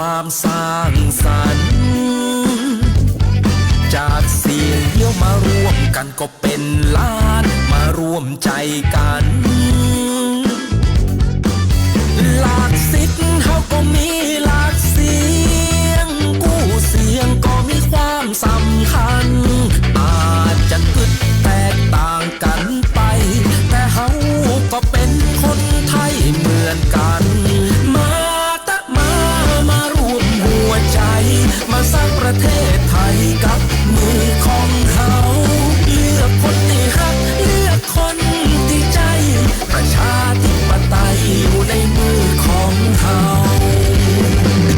ความสร้างสรรค์จากเสียงเดียวมารวมกันก็เป็นล้านมาร่วมใจกันหลากสิทธิ์เขาก็มีหลากเสียงกู้เสียงก็มีความสำคัญอาจจะกึดแตกต่างกันไปแต่เขาก็เป็นคนไทยเหมือนกันมารวมหัวใจมาสร้างประเทศไทยกับมือของเขาเลือกคนที่รักเลือกคนที่ใจประชาธิปไตยอยู่ในมือของเขา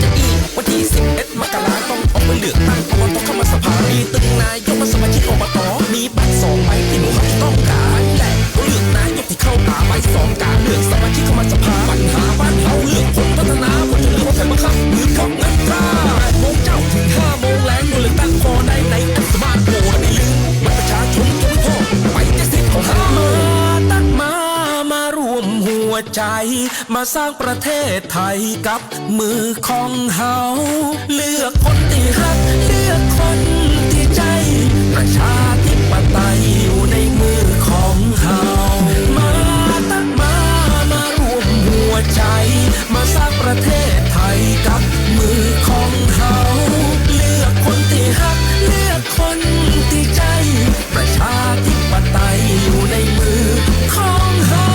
จะอีกวันที่11 มกราคมต้องออกไปเลือกตั้งอบต.เข้ามาสภามีตึงนายกมาสมาชิกอบต.มีบัตร2 ใบที่หนูเขาต้องการและเลือกนายกที่เข้าตาใบ2 การเลือกสมาชิกเข้ามาสภาปัญหาบ้านเขาเลือกคนพัฒนาคนจะเลือกคนไทยบังคับมือของนักกล้า8 โมงเจ้าถึง5 โมงแรงดูเลือกตั้งพอได้ในแอปสมาร์ทโฟนไม่ลืมบัตรประชาชนจะไม่พอไปจะสิทธิ์ของเขามารวมหัวใจมาสร้างประเทศไทยกับมือของเฮาเลือกคนที่รักเลือกคนที่ใจประชาธิปไตยอยู่ในมือของเฮามารวมหัวใจมาสร้างประเทศไทยกับมือของเฮาเลือกคนที่รักเลือกคนที่ใจประชาธิปไตยอยู่ในมือของเฮา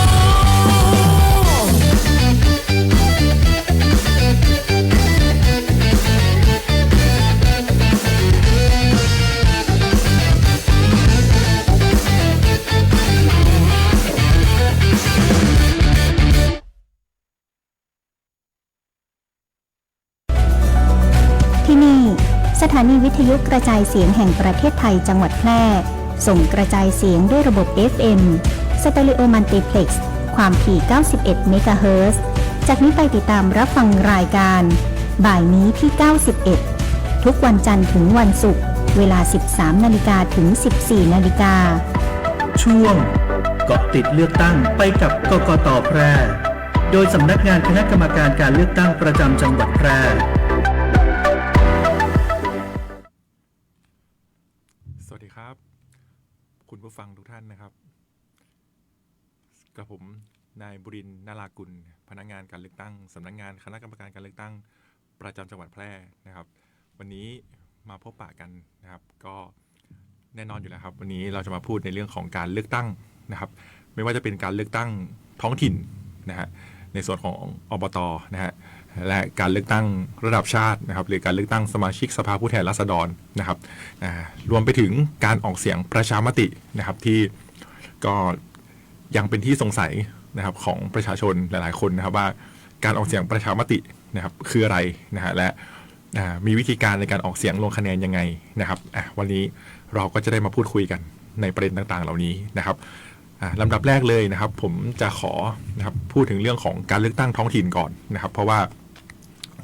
ที่นี่สถานีวิทยุกระจายเสียงแห่งประเทศไทยจังหวัดแพร่ส่งกระจายเสียงด้วยระบบ FM สเตอริโอมัลติเพล็กซ์ความถี่ 91 เมกะเฮิรตซ์จากนี้ไปติดตามรับฟังรายการบ่ายนี้ที่ 91 ทุกวันจันทร์ถึงวันศุกร์เวลา 13 นาฬิกาถึง 14 นาฬิกาช่วงเกาะติดเลือกตั้งไปกับกกต.แพร่โดยสำนักงานคณะกรรมการการเลือกตั้งประจำจังหวัดแพร่สวัสดีครับคุณผู้ฟังทุกท่านนะครับกับผมนายบุรินทร์ นารากุลพนักงานการเลือกตั้งสำนักงานคณะกรรมการการเลือกตั้งประจำจังหวัดแพร่นะครับวันนี้มาพบปะกันนะครับก็แน่นอนอยู่แล้วครับวันนี้เราจะมาพูดในเรื่องของการเลือกตั้งนะครับไม่ว่าจะเป็นการเลือกตั้งท้องถิ่นนะฮะในส่วนของอบต.นะฮะและการเลือกตั้งระดับชาตินะครับหรือการเลือกตั้งสมาชิกสภาผู้แทนราษฎรนะครับรวมไปถึงการออกเสียงประชามตินะครับที่ก็ยังเป็นที่สงสัยนะครับของประชาชนหลายๆคนนะครับว่าการออกเสียงประชามตินะครับคืออะไรนะฮะและมีวิธีการในการออกเสียงลงคะแนนยังไงนะครับวันนี้เราก็จะได้มาพูดคุยกันในประเด็นต่างๆเหล่านี้นะครับลำดับแรกเลยนะครับผมจะขอนะครับพูดถึงเรื่องของการเลือกตั้งท้องถิ่นก่อนนะครับเพราะว่า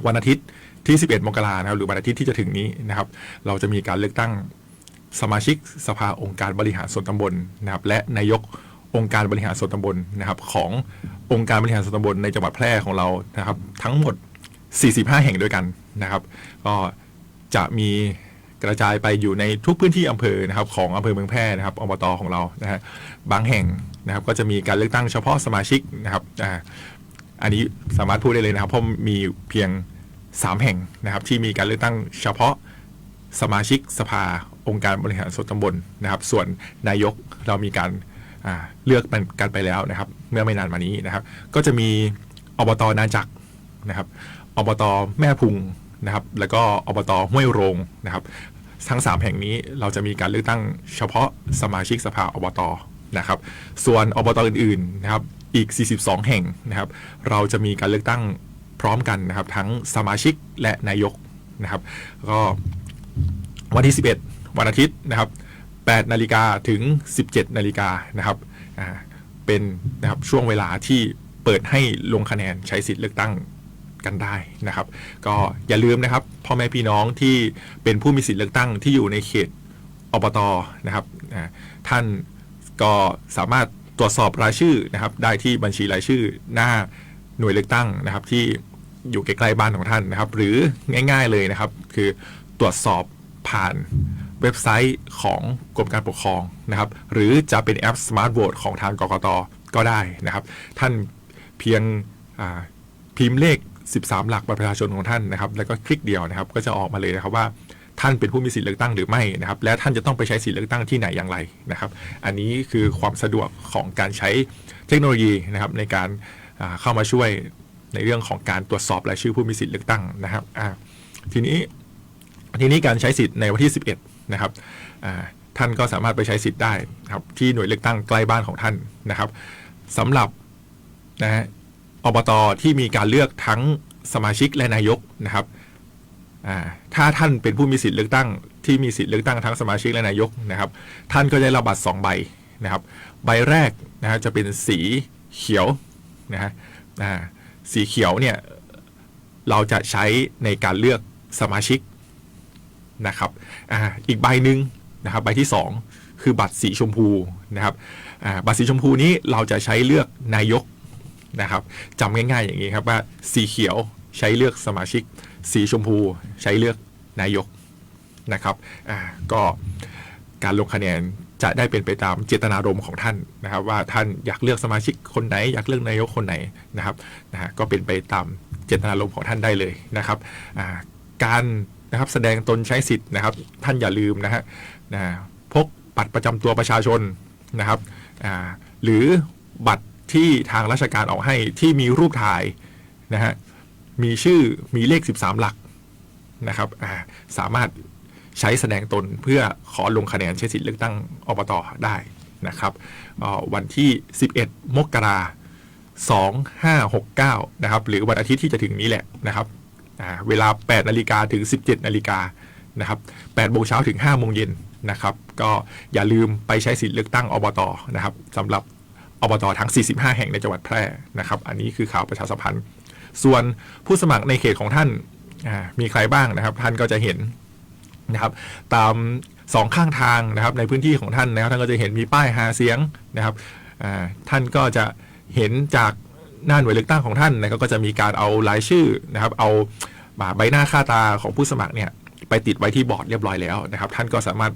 วันอาทิตย์ที่11 มกราคมนะครับหรือวันอาทิตย์ที่จะถึงนี้นะครับเราจะมีการเลือกตั้งสมาชิกสภาองค์การบริหารส่วนตำบลนะครับและนายกองค์การบริหารส่วนตำบลนะครับขององค์การบริหารส่วนตำบลในจังหวัดแพร่ของเรานะครับทั้งหมด45 แห่งด้วยกันนะครับก็จะมีกระจายไปอยู่ในทุกพื้นที่อำเภอนะครับของอำเภอเมืองแพร่นะครับอบต.ของเรานะฮะบางแห่งนะครับก็จะมีการเลือกตั้งเฉพาะสมาชิกนะครับอันนี้สามารถพูดได้เลยนะครับเพราะมีเพียง3 แห่งนะครับที่มีการเลือกตั้งเฉพาะสมาชิกสภาองค์การบริหารส่วนตำบลนะครับส่วนนายกเรามีการเลือกกันไปแล้วนะครับเมื่อไม่นานมานี้นะครับก็จะมีอบต.นาจักรนะครับอบต.แม่พุงนะครับแล้วก็อบต.ห้วยโรงนะครับทั้ง3 แห่งนี้เราจะมีการเลือกตั้งเฉพาะสมาชิกสภาอบต.นะครับส่วนอบต.อื่นๆนะครับอีก42 แห่งนะครับเราจะมีการเลือกตั้งพร้อมกันนะครับทั้งสมาชิกและนายกนะครับก็วันที่11วันอาทิตย์นะครับ8 นาฬิกาถึง17 นาฬิกานะครับเป็นนะครับช่วงเวลาที่เปิดให้ลงคะแนนใช้สิทธิ์เลือกตั้งกันได้นะครับก็อย่าลืมนะครับพ่อแม่พี่น้องที่เป็นผู้มีสิทธิ์เลือกตั้งที่อยู่ในเขตอบต.นะครับท่านก็สามารถตรวจสอบรายชื่อนะครับได้ที่บัญชีรายชื่อหน้าหน่วยเลือกตั้งนะครับที่ อยู่ใกล้ๆบ้านของท่านนะครับ หรือง่ายๆเลยนะครับคือตรวจสอบผ่านเว็บไซต์ของกรมการปกครองนะครับหรือจะเป็นแอป Smart Vote ของทางกกต.ก็ได้นะครับท่านเพียงพิมพ์เลข13 หลักบัตรประชาชนของท่านนะครับแล้วก็คลิกเดียวนะครับก็จะออกมาเลยนะครับว่าท่านเป็นผู้มีสิทธิเลือกตั้งหรือไม่นะครับและท่านจะต้องไปใช้สิทธิเลือกตั้งที่ไหนอย่างไรนะครับอันนี้คือความสะดวกของการใช้เทคโนโลยีนะครับในการเข้ามาช่วยในเรื่องของการตรวจสอบรายชื่อผู้มีสิทธิเลือกตั้งนะครับทีนี้การใช้สิทธิ์ในวันที่11นะครับท่านก็สามารถไปใช้สิทธิ์ได้นะครับที่หน่วยเลือกตั้งใกล้บ้านของท่านนะครับสำหรับนะฮะอบต.ที่มีการเลือกทั้งสมาชิกและนายกนะครับถ้าท่านเป็นผู้มีสิทธิเลือกตั้งที่มีสิทธิเลือกตั้งทั้งสมาชิกและนายกนะครับท่านก็ได้รับบัตร2 ใบนะครับใบแรกนะฮะจะเป็นสีเขียวนะฮะสีเขียวเนี่ยเราจะใช้ในการเลือกสมาชิกนะครับอีกใบหนึ่งนะครับใบที่2คือบัตรสีชมพูนะครับบัตรสีชมพูนี้เราจะใช้เลือกนายกนะครับจำง่ายๆอย่างนี้ครับว่าสีเขียวใช้เลือกสมาชิกสีชมพูใช้เลือกนายกนะครับก็การลงคะแนนจะได้เป็นไปตามเจตนารมณ์ของท่านนะครับว่าท่านอยากเลือกสมาชิกคนไหนอยากเลือกนายกคนไหนนะครับก็เป็นไปตามเจตนารมณ์ของท่านได้เลยนะครับการนะครับแสดงตนใช้สิทธิ์นะครับท่านอย่าลืมนะฮะพกบัตรประจำตัวประชาชนนะครับหรือบัตรที่ทางราชการออกให้ที่มีรูปถ่ายนะฮะมีชื่อมีเลข13 หลักนะครับสามารถใช้แสดงตนเพื่อขอลงคะแนนใช้สิทธิ์เลือกตั้งอบต.ได้นะครับวันที่11 มกราคม 2569นะครับหรือวันอาทิตย์ที่จะถึงนี้แหละนะครับเวลา 8 นาฬิกาถึง 17 นาฬิกานะครับ8 โมงเช้าถึง 5 โมงเย็นนะครับก็อย่าลืมไปใช้สิทธิ์เลือกตั้งอบต.นะครับสำหรับอบต.ทั้ง 45 แห่งในจังหวัดแพร่นะครับอันนี้คือข่าวประชาสัมพันธ์ส่วนผู้สมัครในเขตของท่านมีใครบ้างนะครับท่านก็จะเห็นนะครับตาม2 ข้างทางนะครับในพื้นที่ของท่านนะครับท่านก็จะเห็นมีป้ายหาเสียงนะครับท่านก็จะเห็นจากหน้าหน่วยเลือกตั้งของท่านนะครับก็จะมีการเอารายชื่อนะครับเอาใบหน้าค่าตาของผู้สมัครเนี่ยไปติดไว้ที่บอร์ดเรียบร้อยแล้วนะครับท่านก็สามารถ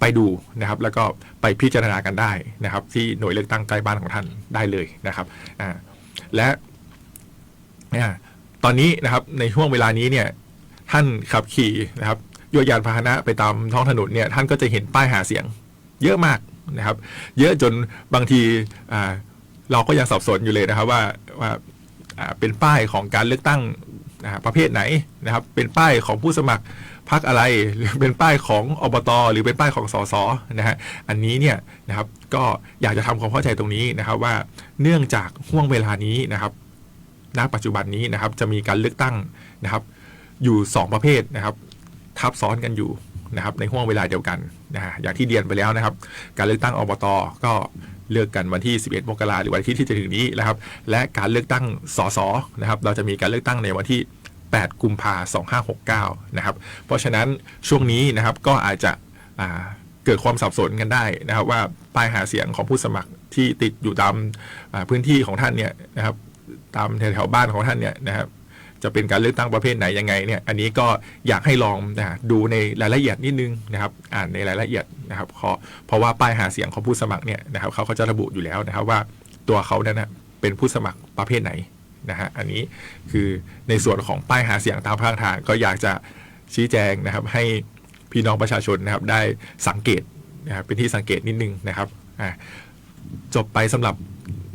ไปดูนะครับแล้วก็ไปพิจารณากันได้นะครับที่หน่วยเลือกตั้งใกล้บ้านของท่านได้เลยนะครับและตอนนี้นะครับในช่วงเวลานี้เนี่ยท่านขับขี่นะครับยวดยานพาหนะไปตามท้องถนนเนี่ยท่านก็จะเห็นป้ายหาเสียงเยอะมากนะครับเยอะจนบางทีเราก็ยังสับสนอยู่เลยนะครับว่าเป็นป้ายของการเลือกตั้งประเภทไหนนะครับเป็นป้ายของผู้สมัครพรรคอะไรหรือเป็นป้ายของอบต.หรือเป็นป้ายของสส.นะฮะอันนี้เนี่ยนะครับก็อยากจะทำความเข้าใจตรงนี้นะครับว่าเนื่องจากห่วงเวลานี้นะครับณ ปัจจุบันนี้นะครับจะมีการเลือกตั้งนะครับอยู่2 ประเภทนะครับทับซ้อนกันอยู่นะครับในห่วงเวลาเดียวกันอย่างที่เรียนไปแล้วนะครับการเลือกตั้งอบต.ก็เลือกกันวันที่11 มกราคมหรือวันที่จะถึงนี้นะครับและการเลือกตั้งสส.นะครับเราจะมีการเลือกตั้งในวันที่8 กุมภาพันธ์ 2569นะครับเพราะฉะนั้นช่วงนี้นะครับก็อาจจะเกิดความสับสนกันได้นะครับว่าป้ายหาเสียงของผู้สมัครที่ติดอยู่ตามพื้นที่ของท่านเนี่ยนะครับตามแถวบ้านของท่านเนี่ยนะครับจะเป็นการเลือกตั้งประเภทไหนยังไงเนี่ยอันนี้ก็อยากให้ลองดูในรายละเอียดนิดนึงนะครับอ่านในรายละเอียดนะครับเพราะว่าป้ายหาเสียงของผู้สมัครเนี่ยนะครับเขาจะระบุอยู่แล้วนะครับว่าตัวเขานั้นนะเป็นผู้สมัครประเภทไหนนะฮะอันนี้คือในส่วนของป้ายหาเสียงตามข้างทางก็อยากจะชี้แจงนะครับให้พี่น้องประชาชนนะครับได้สังเกตนะครับเป็นที่สังเกตนิดนึงนะครับจบไปสำหรับ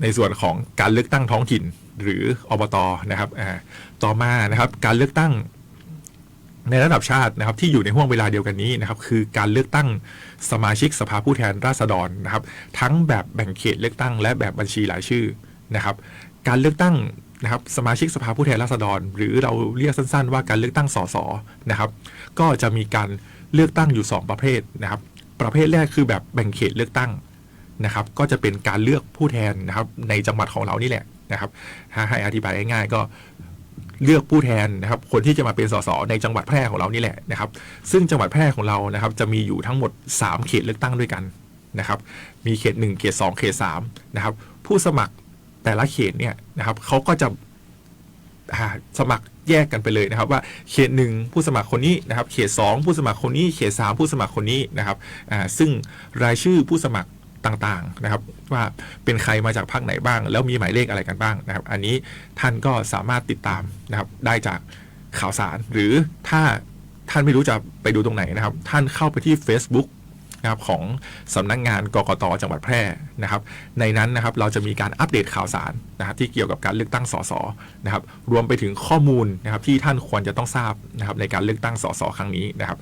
ในส่วนของการเลือกตั้งท้องถิ่นหรืออบต.นะครับต่อมานะครับการเลือกตั้งในระดับชาตินะครับที่อยู่ในห่วงเวลาเดียวกันนี้นะครับคือการเลือกตั้งสมาชิกสภาผู้แทนราษฎรนะครับทั้งแบบแบ่งเขตเลือกตั้งและแบบบัญชีรายชื่อนะครับการเลือกตั้งนะครับสมาชิกสภาผู้แทนราษฎรหรือเราเรียกสั้นๆว่าการเลือกตั้งสสนะครับก็จะมีการเลือกตั้งอยู่2 ประเภทนะครับประเภทแรกคือแบบแบ่งเขตเลือกตั้งนะครับก็จะเป็นการเลือกผู้แทนนะครับในจังหวัดของเรานี่แหละนะครับถ้าให้อธิบายง่ายๆก็เลือกผู้แทนนะครับคนที่จะมาเป็นสสในจังหวัดแพร่ของเรานี่แหละนะครับซึ่งจังหวัดแพร่ของเรานะครับจะมีอยู่ทั้งหมด3 เขตเลือกตั้งด้วยกันนะครับมีเขต1เขต2เขต3นะครับผู้สมัครแต่ละเขตเนี่ยนะครับเขาก็จะ สมัครแยกกันไปเลยนะครับว่าเขต1ผู้สมัครคนนี้นะครับเขต2ผู้สมัครคนนี้เขต3ผู้สมัครคนนี้นะครับซึ่งรายชื่อผู้สมัครต่างๆนะครับว่าเป็นใครมาจากพรรคไหนบ้างแล้วมีหมายเลขอะไรกันบ้างนะครับอันนี้ท่านก็สามารถติดตามนะครับได้จากข่าวสารหรือถ้าท่านไม่รู้จะไปดูตรงไหนนะครับท่านเข้าไปที่ Facebook นะครับของสำนักงานกกต.จังหวัดแพร่นะครับในนั้นนะครับเราจะมีการอัปเดตข่าวสารนะครับที่เกี่ยวกับการเลือกตั้งสสนะครับรวมไปถึงข้อมูลนะครับที่ท่านควรจะต้องทราบนะครับในการเลือกตั้งสสครั้งนี้นะครับ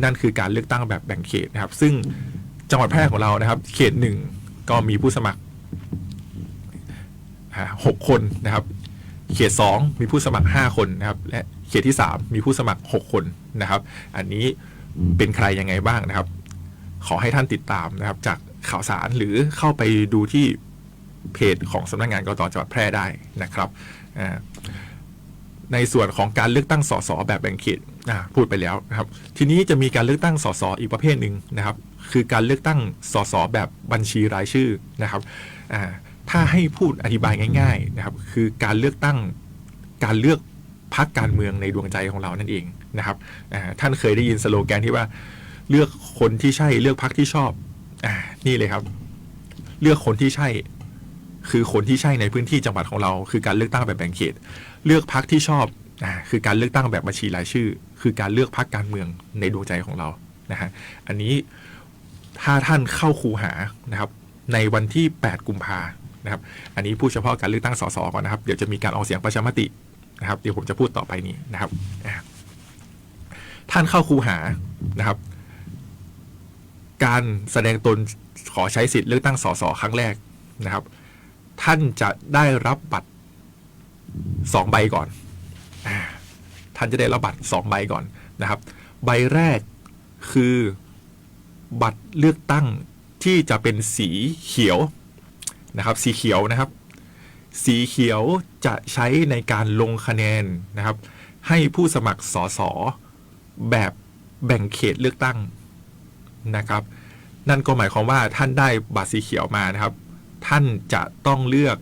นั่นคือการเลือกตั้งแบบแบ่งเขตนะครับซึ่งจังหวัดแพร่ของเรานะครับเขต1ก็มีผู้สมัคร6 คนนะครับเขต2มีผู้สมัคร5 คนนะครับและเขตที่3มีผู้สมัคร6 คนนะครับอันนี้เป็นใครยังไงบ้างนะครับขอให้ท่านติดตามนะครับจากข่าวสารหรือเข้าไปดูที่เพจของสำนักงานกกต.จังหวัดแพร่ได้นะครับในส่วนของการเลือกตั้งสสแบบแบ่งเขตพูดไปแล้วนะครับทีนี้จะมีการเลือกตั้งสสอีกประเภทหนึ่งนะครับคือการเลือกตั้งสสแบบบัญชีรายชื่อนะครับถ้าให้พูดอธิบายง่ายๆนะครับคือการเลือกตั้งการเลือกพรรคการเมืองในดวงใจของเรานั่นเองนะครับท่านเคยได้ยินสโลแกนที่ว่าเลือกคนที่ใช่เลือกพรรคที่ชอบนี่เลยครับเลือกคนที่ใช่คือคนที่ใช่ในพื้นที่จังหวัดของเราคือการเลือกตั้งแบบแบ่งเขตเลือกพรรคที่ชอบคือการเลือกตั้งแบบบัญชีรายชื่อคือการเลือกพรรคการเมืองในดวงใจของเรานะฮะอันนี้ถ้าท่านเข้าคูหานะครับในวันที่8 กุมภานะครับอันนี้พูดเฉพาะการเลือกตั้งสสก่อนนะครับเดี๋ยวจะมีการออกเสียงประชามตินะครับเดี๋ยวผมจะพูดต่อไปนี้นะครับท่านเข้าคูหานะครับการแสดงตนขอใช้สิทธิ์เลือกตั้งสสครั้งแรกนะครับท่านจะได้รับบัตร2 ใบก่อนท่านจะได้รับบัตร2 ใบก่อนนะครับใบแรกคือบัตรเลือกตั้งที่จะเป็นสีเขียวนะครับสีเขียวนะครับสีเขียวจะใช้ในการลงคะแนนนะครับให้ผู้สมัครสสแบบแบ่งเขตเลือกตั้งนะครับนั่นก็หมายความว่าท่านได้บัตรสีเขียวมานะครับท่านจะต้องเลือก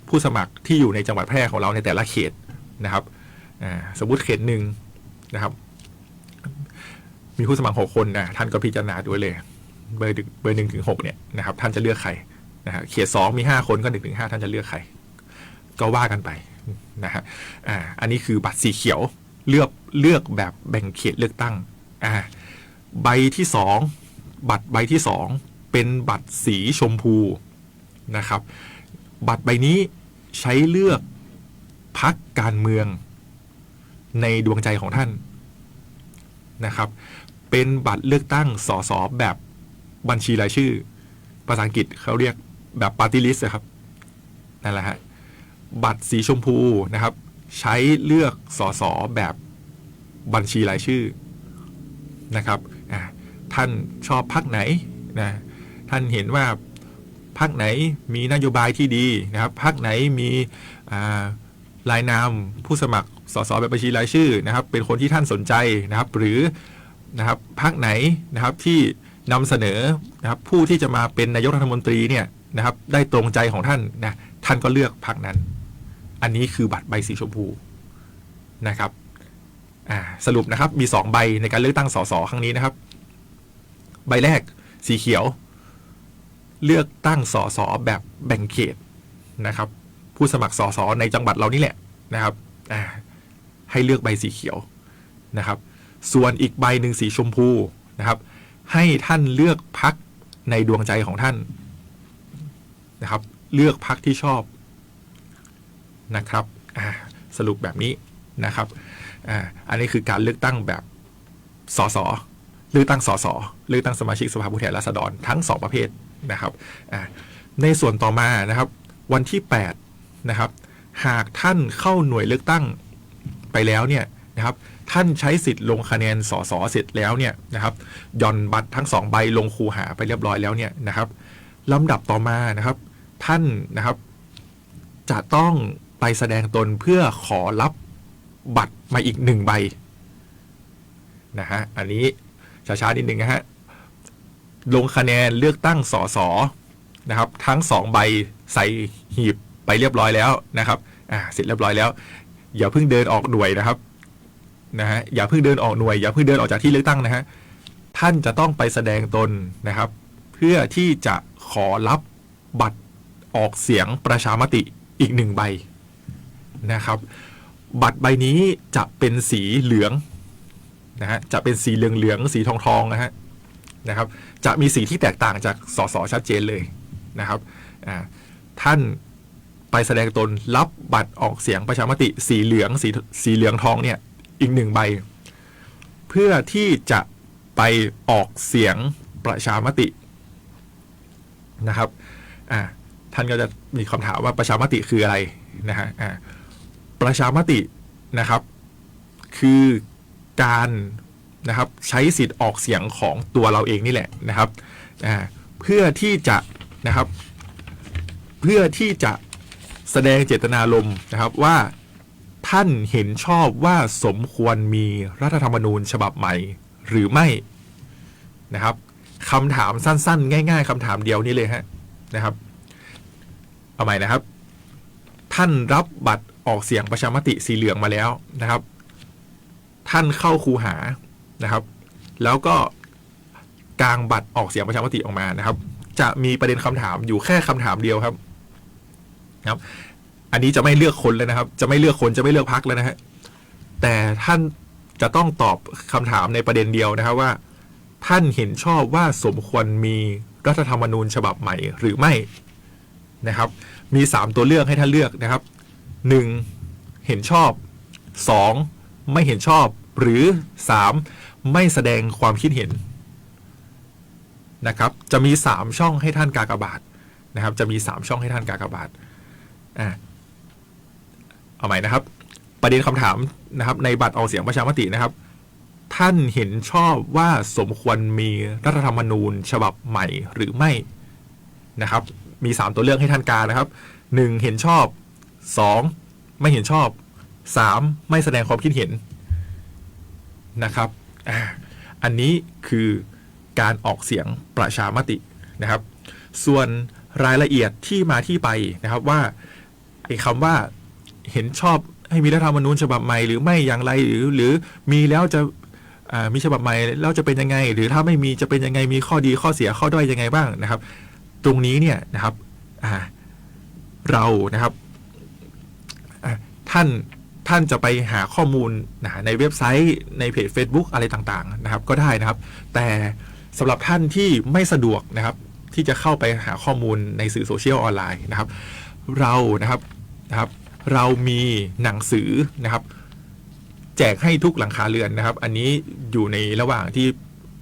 ผู้สมัครที่อยู่ในจังหวัดแพร่ของเราในแต่ละเขตนะครับสมมุติเขต1นะครับมีผู้สมัคร6 คนท่านก็พิจารณาด้วยเลยเบอร์1 ถึง 6เนี่ยนะครับท่านจะเลือกใครนะฮะเขต2มี5 คนก็1 ถึง 5ท่านจะเลือกใครก็ว่ากันไปนะฮะอันนี้คือบัตรสีเขียวเลือกแบบแบ่งเขตเลือกตั้งใบที่2บัตรใบที่2เป็นบัตรสีชมพูนะครับบัตรใบนี้ใช้เลือกพรรคการเมืองในดวงใจของท่านนะครับเป็นบัตรเลือกตั้งสสแบบบัญชีรายชื่อภาษาอังกฤษเขาเรียกแบบ Party List นะครับนั่นแหละฮะบัตรสีชมพูนะครับใช้เลือกสสแบบบัญชีรายชื่อนะครับท่านชอบพรรคไหนนะท่านเห็นว่าพรรคไหนมีนโยบายที่ดีนะครับพรรคไหนมีรายนามผู้สมัครสสแบบบัญชีรายชื่อนะครับเป็นคนที่ท่านสนใจนะครับหรือนะครับพรรคไหนนะครับที่นำเสนอนะครับผู้ที่จะมาเป็นนายกรัฐมนตรีเนี่ยนะครับได้ตรงใจของท่านนะท่านก็เลือกพรรคนั้นอันนี้คือบัตรใบสีชมพูนะครับสรุปนะครับมี2 ใบในการเลือกตั้งสสครั้งนี้นะครับใบแรกสีเขียวเลือกตั้งสสแบบแบ่งเขตนะครับผู้สมัครสสในจังหวัดเรานี่แหละนะครับให้เลือกใบสีเขียวนะครับส่วนอีกใบหนึ่งสีชมพูนะครับให้ท่านเลือกพรรคในดวงใจของท่านนะครับเลือกพรรคที่ชอบนะครับสรุปแบบนี้นะครับอันนี้คือการเลือกตั้งแบบสสเลือกตั้งสสเลือกตั้งสมาชิกสภาผู้แทนราษฎรทั้ง2 ประเภทนะครับในส่วนต่อมานะครับวันที่8นะครับหากท่านเข้าหน่วยเลือกตั้งไปแล้วเนี่ยนะครับท่านใช้สิทธิ์ลงคะแนนสสเสร็จแล้วเนี่ยนะครับย่อนบัตรทั้ง2 ใบลงคูหาไปเรียบร้อยแล้วเนี่ยนะครับลำดับต่อมานะครับท่านนะครับจะต้องไปแสดงตนเพื่อขอรับบัตรมาอีก1 ใบนะฮะอันนี้ช้าๆนิดนึงนะฮะลงคะแนนเลือกตั้งสสนะครับทั้ง2 ใบใส่หีบไปเรียบร้อยแล้วนะครับเสร็จเรียบร้อยแล้ว อย่าเพิ่งเดินออกหน่วยนะครับนะฮะอย่าเพิ่งเดินออกหน่วยอย่าเพิ่งเดินออกจากที่เลือกตั้งนะฮะท่านจะต้องไปแสดงตนนะครับเพื่อที่จะขอรับบัตรออกเสียงประชามติอีก1 ใบนะครับบัตรใบนี้จะเป็นสีเหลืองนะฮะจะเป็นสีเหลืองสีทองนะครับจะมีสีที่แตกต่างจากสสชัดเจนเลยนะครับท่านไปแสดงตนรับบัตรออกเสียงประชามติสีเหลืองทองเนี่ยอีก1 ใบเพื่อที่จะไปออกเสียงประชามตินะครับท่านก็จะมีคำถามว่าประชามติคืออะไรนะฮะประชามตินะครับคือการนะครับใช้สิทธิ์ออกเสียงของตัวเราเองนี่แหละนะครับเพื่อที่จะนะครับเพื่อที่จะแสดงเจตนารมณ์นะครับว่าท่านเห็นชอบว่าสมควรมีรัฐธรรมนูญฉบับใหม่หรือไม่นะครับคำถามสั้นๆง่ายๆคำถามเดียวนี้เลยฮะนะครับเอาใหม่นะครับท่านรับบัตรออกเสียงประชามติสีเหลืองมาแล้วนะครับท่านเข้าคูหานะครับแล้วก็กางบัตรออกเสียงประชามติออกมานะครับจะมีประเด็นคำถามอยู่แค่คำถามเดียวครับอันนี้จะไม่เลือกคนเลยนะครับจะไม่เลือกคนจะไม่เลือกพรรคเลยนะฮะแต่ท่านจะต้องตอบคำถามในประเด็นเดียวนะครับว่าท่านเห็นชอบว่าสมควรมีรัฐธรรมนูญฉบับใหม่หรือไม่นะครับมี3ตัวเลือกให้ท่านเลือกนะครับ1เห็นชอบ2ไม่เห็นชอบหรือ3ไม่แสดงความคิดเห็นนะครับจะมี3ช่องให้ท่านกากบาทนะครับจะมี3ช่องให้ท่านกากบาทเอาใหม่นะครับประเด็นคำถามนะครับในบัตรออกเสียงประชามตินะครับท่านเห็นชอบว่าสมควรมีรัฐธรรมนูญฉบับใหม่หรือไม่นะครับมี3ตัวเลือกให้ท่านกานะครับ1เห็นชอบ2ไม่เห็นชอบ3ไม่แสดงความคิดเห็นนะครับอันนี้คือการออกเสียงประชามตินะครับส่วนรายละเอียดที่มาที่ไปนะครับว่าไอ้คำว่าเห็นชอบให้มีรัฐธรรมนูญฉบับใหม่หรือไม่อย่างไรหรือมีแล้วจะมีฉบับใหม่แล้วจะเป็นยังไงหรือถ้าไม่มีจะเป็นยังไงมีข้อดีข้อเสียข้อด้อยยังไงบ้างนะครับตรงนี้เนี่ยนะครับเรานะครับท่านจะไปหาข้อมูลในเว็บไซต์ในเพจ Facebook อะไรต่างๆนะครับก็ได้นะครับแต่สำหรับท่านที่ไม่สะดวกนะครับที่จะเข้าไปหาข้อมูลในสื่อโซเชียลออนไลน์นะครับเราเรามีหนังสือนะครับแจกให้ทุกหลังคาเรือนนะครับอันนี้อยู่ในระหว่างที่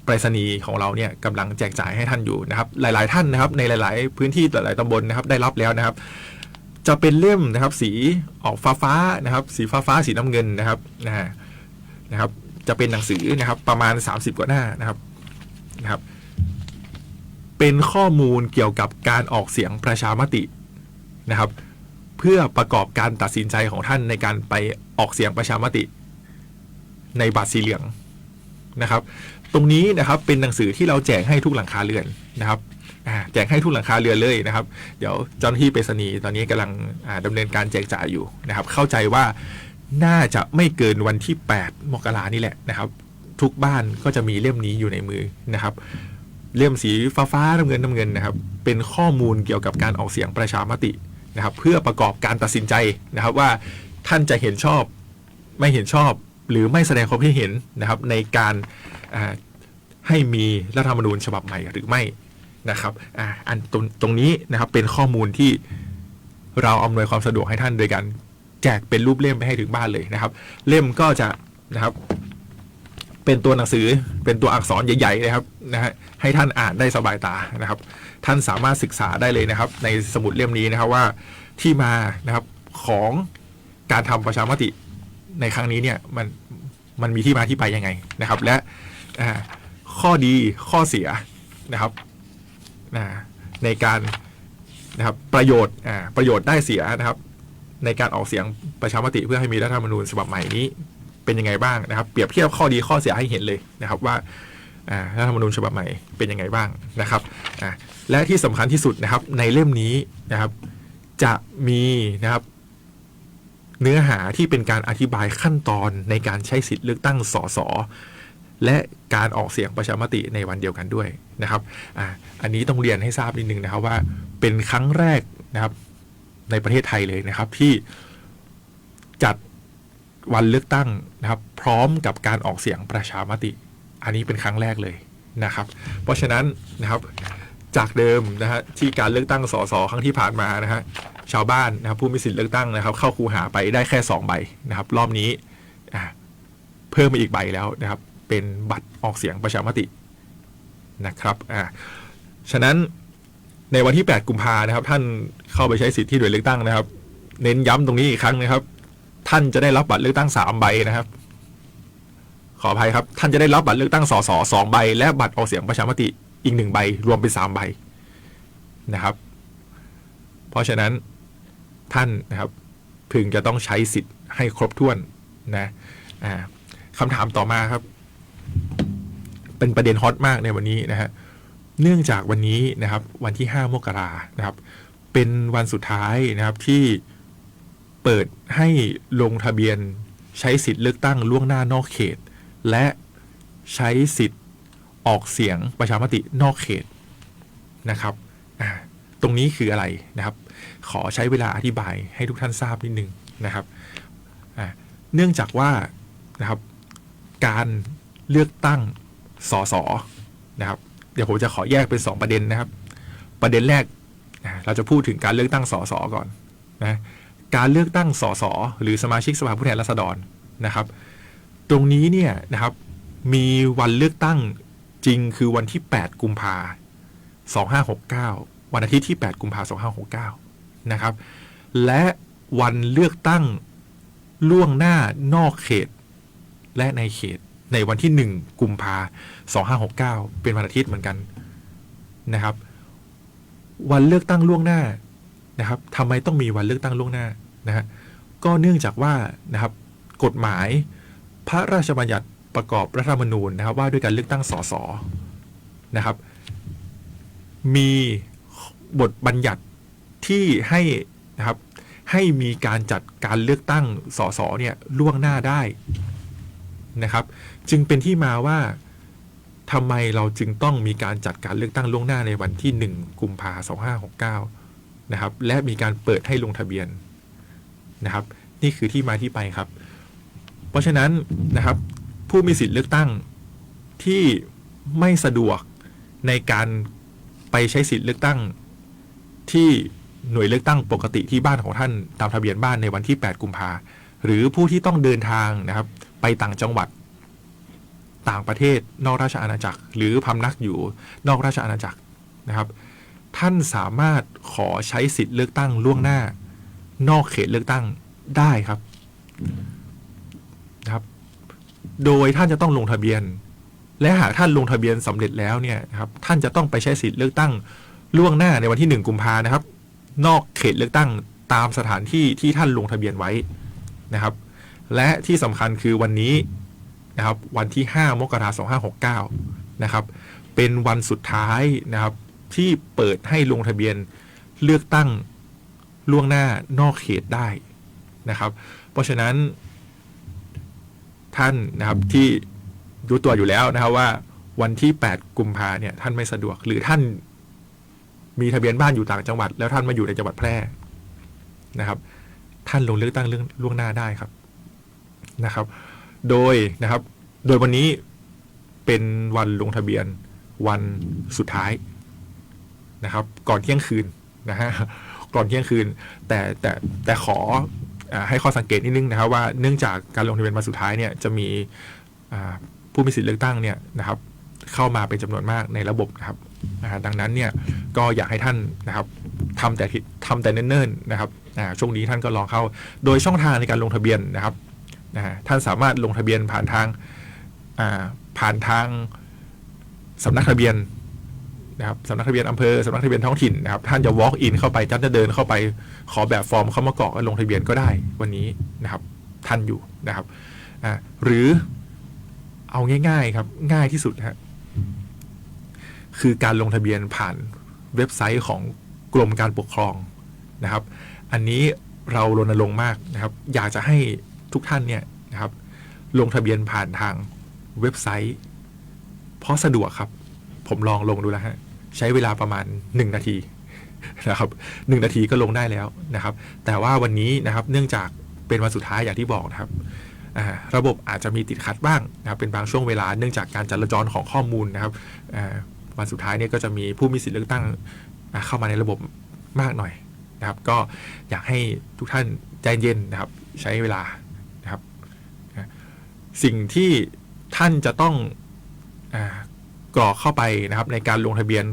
ไปรษณีย์ของเราเนี่ยกำลังแจกจ่ายให้ท่านอยู่นะครับหลายๆท่านนะครับในหลายๆพื้นที่หลายๆตำบลนะครับได้รับแล้วนะครับจะเป็นเล่มนะครับสีออกฟ้าๆนะครับสีฟ้าสีน้ำเงินนะครับจะเป็นหนังสือนะครับประมาณ30กว่าหน้านะครับเป็นข้อมูลเกี่ยวกับการออกเสียงประชามตินะครับเพื่อประกอบการตัดสินใจของท่านในการไปออกเสียงประชามติในบัตรสีเหลืองนะครับตรงนี้นะครับเป็นหนังสือที่เราแจกให้ทุกหลังคาเรือนนะครับแจกให้ทุกหลังคาเรือนเลยนะครับเดี๋ยวเจ้าหน้าที่ไปรษณีย์ตอนนี้กำลังดำเนินการแจกจ่ายอยู่นะครับเข้าใจว่าน่าจะไม่เกินวันที่8 มกรานี่แหละนะครับทุกบ้านก็จะมีเล่มนี้อยู่ในมือนะครับเล่มสีฟ้าน้ำเงินนะครับเป็นข้อมูลเกี่ยวกับการออกเสียงประชามตินะครับเพื่อประกอบการตัดสินใจนะครับว่าท่านจะเห็นชอบไม่เห็นชอบหรือไม่แสดงความคิดเห็นนะครับในการให้มีรัฐธรรมนูญฉบับใหม่หรือไม่นะครับอันตรงนี้นะครับเป็นข้อมูลที่เราอำนวยความสะดวกให้ท่านโดยการแจกเป็นรูปเล่มไปให้ถึงบ้านเลยนะครับเล่มก็จะนะครับเป็นตัวหนังสือเป็นตัวอักษรใหญ่ๆนะครับให้ท่านอ่านได้สบายตานะครับท่านสามารถศึกษาได้เลยนะครับในสมุดเล่มนี้นะครับว่าที่มานะครับของการทำประชามติในครั้งนี้เนี่ยมันมีที่มาที่ไปยังไงนะครับและข้อดีข้อเสียนะครับในการนะครับประโยชน์ได้เสียนะครับในการออกเสียงประชามติเพื่อให้มีรัฐธรรมนูญฉบับใหม่นี้เป็นยังไงบ้างนะครับเปรียบเทียบข้อดีข้อเสียให้เห็นเลยนะครับว่ารัฐธรรมนูญฉบับใหม่เป็นยังไงบ้างนะครับและที่สำคัญที่สุดนะครับในเล่มนี้นะครับจะมีนะครับ เนื้อหาที่เป็นการอธิบายขั้นตอนในการใช้สิทธิ์เลือกตั้งสสและการออกเสียงประชามติในวันเดียวกันด้วยนะครับอันนี้ต้องเรียนให้ทราบนิดนึงนะครับว่าเป็นครั้งแรกนะครับในประเทศไทยเลยนะครับที่จัดวันเลือกตั้งนะครับพร้อมกับการออกเสียงประชามติอันนี้เป็นครั้งแรกเลยนะครับเพราะฉะนั้นนะครับจากเดิมนะฮะที่การเลือกตั้งสสครั้งที่ผ่านมานะฮะชาวบ้านนะครับผู้มีสิทธิ์เลือกตั้งนะครับเข้าคูหาไปได้แค่2ใบนะครับรอบนี้เพิ่มมาอีกใบแล้วนะครับเป็นบัตรออกเสียงประชามตินะครับฉะนั้นในวันที่8กุมภานะครับท่านเข้าไปใช้สิทธิ์ที่หน่วยเลือกตั้งนะครับเน้นย้ำตรงนี้อีกครั้งนะครับท่านจะได้รับบัตรเลือกตั้ง3ใบนะครับขออภัยครับท่านจะได้รับบัตรเลือกตั้งสส2ใบและบัตรออกเสียงประชามติอีก1ใบรวมเป็น3ใบนะครับเพราะฉะนั้นท่านนะครับพึงจะต้องใช้สิทธิ์ให้ครบถ้วนนะคำถามต่อมาครับเป็นประเด็นฮอตมากในวันนี้นะฮะเนื่องจากวันนี้นะครับวันที่5มกรานะครับเป็นวันสุดท้ายนะครับที่เปิดให้ลงทะเบียนใช้สิทธิ์เลือกตั้งล่วงหน้านอกเขตและใช้สิทธิ์ออกเสียงประชามตินอกเขตนะครับตรงนี้คืออะไรนะครับขอใช้เวลาอธิบายให้ทุกท่านทราบนิดนึงนะครับเนื่องจากว่านะครับการเลือกตั้งสสนะครับเดี๋ยวผมจะขอแยกเป็น2ประเด็นนะครับประเด็นแรกเราจะพูดถึงการเลือกตั้งสสก่อนนะการเลือกตั้งสสหรือสมาชิกสภาผู้แทนราษฎรนะครับตรงนี้เนี่ยนะครับมีวันเลือกตั้งจริงคือวันที่8กุมภา2569วันอาทิตย์ที่8กุมภา2569นะครับและวันเลือกตั้งล่วงหน้านอกเขตและในเขตในวันที่1กุมภา2569เป็นวันอาทิตย์เหมือนกันนะครับวันเลือกตั้งล่วงหน้านะครับทำไมต้องมีวันเลือกตั้งล่วงหน้านะฮะก็เนื่องจากว่านะครับกฎหมายพระราชบัญญัติประกอบรัฐธรรมนูญนะครับว่าด้วยการเลือกตั้งสสนะครับมีบทบัญญัติที่ให้นะครับให้มีการจัดการเลือกตั้งสสเนี่ยล่วงหน้าได้นะครับจึงเป็นที่มาว่าทำไมเราจึงต้องมีการจัดการเลือกตั้งล่วงหน้าในวันที่1กุมภาพันธ์2569นะครับและมีการเปิดให้ลงทะเบียนนะครับนี่คือที่มาที่ไปครับเพราะฉะนั้นนะครับผู้มีสิทธิ์เลือกตั้งที่ไม่สะดวกในการไปใช้สิทธิ์เลือกตั้งที่หน่วยเลือกตั้งปกติที่บ้านของท่านตามทะเบียนบ้านในวันที่8กุมภาหรือผู้ที่ต้องเดินทางนะครับไปต่างจังหวัดต่างประเทศนอกราชอาณาจักรหรือพำนักอยู่นอกราชอาณาจักรนะครับท่านสามารถขอใช้สิทธิ์เลือกตั้งล่วงหน้านอกเขตเลือกตั้งได้ครับนะครับโดยท่านจะต้องลงทะเบียนและหากท่านลงทะเบียนสำเร็จแล้วเนี่ยนะครับท่านจะต้องไปใช้สิทธิ์เลือกตั้งล่วงหน้าในวันที่1กุมภาพันธ์นะครับนอกเขตเลือกตั้งตามสถานที่ที่ท่านลงทะเบียนไว้นะครับและที่สำคัญคือวันนี้นะครับวันที่5มกราคม2569นะครับเป็นวันสุดท้ายนะครับที่เปิดให้ลงทะเบียนเลือกตั้งล่วงหน้านอกเขตได้นะครับเพราะฉะนั้นท่านนะครับที่รู้ตัวอยู่แล้วนะครับว่าวันที่8กุมภาเนี่ยท่านไม่สะดวกหรือท่านมีทะเบียนบ้านอยู่ต่างจังหวัดแล้วท่านมาอยู่ในจังหวัดแพร่นะครับท่านลงเลือกตั้งล่วงหน้าได้ครับนะครับโดยวันนี้เป็นวันลงทะเบียนวันสุดท้ายนะครับก่อนเที่ยงคืนนะฮะก่อนเที่ยงคืนแต่ขอให้ข้อสังเกตนิดนึงนะครับว่าเนื่องจากการลงทะเบียนวันสุดท้ายเนี่ยจะมีผู้มีสิทธิ์เลือกตั้งเนี่ยนะครับเข้ามาเป็นจำนวนมากในระบบนะครับดังนั้นเนี่ยก็อยากให้ท่านนะครับทำแต่เนิ่นๆนะครับช่วงนี้ท่านก็ลองเข้าโดยช่องทางในการลงทะเบียนนะครับท่านสามารถลงทะเบียนผ่านทางสำนักทะเบียนนะครับสำนักทะเบียนอำเภอสำนักทะเบียนท้องถิ่นนะครับท่านจะ walk in เข้าไปท่านจะเดินเข้าไปขอแบบฟอร์มเข้ามากรอกลงทะเบียนก็ได้วันนี้นะครับท่านอยู่นะครับหรือเอาง่ายๆครับง่ายที่สุดฮะคือการลงทะเบียนผ่านเว็บไซต์ของกรมการปกครองนะครับอันนี้ เรารณรงค์มากนะครับอยากจะให้ทุกท่านเนี่ยนะครับลงทะเบียนผ่านทางเว็บไซต์เพราะสะดวกครับผมลองลงดูแล้วฮะใช้เวลาประมาณ1 นาทีนะครับ1 นาทีก็ลงได้แล้วนะครับแต่ว่าวันนี้นะครับเนื่องจากเป็นวันสุดท้ายอย่างที่บอกนะครับระบบอาจจะมีติดขัดบ้างนะครับเป็นบางช่วงเวลาเนื่องจากการจราจรของข้อมูลนะครับวันสุดท้ายเนี่ยก็จะมีผู้มีสิทธิเลือกตั้งเข้ามาในระบบมากหน่อยนะครับก็อยากให้ทุกท่านใจเย็นนะครับใช้เวลานะครับสิ่งที่ท่านจะต้องกรอกเข้าไปนะครับในการลงทะเบียน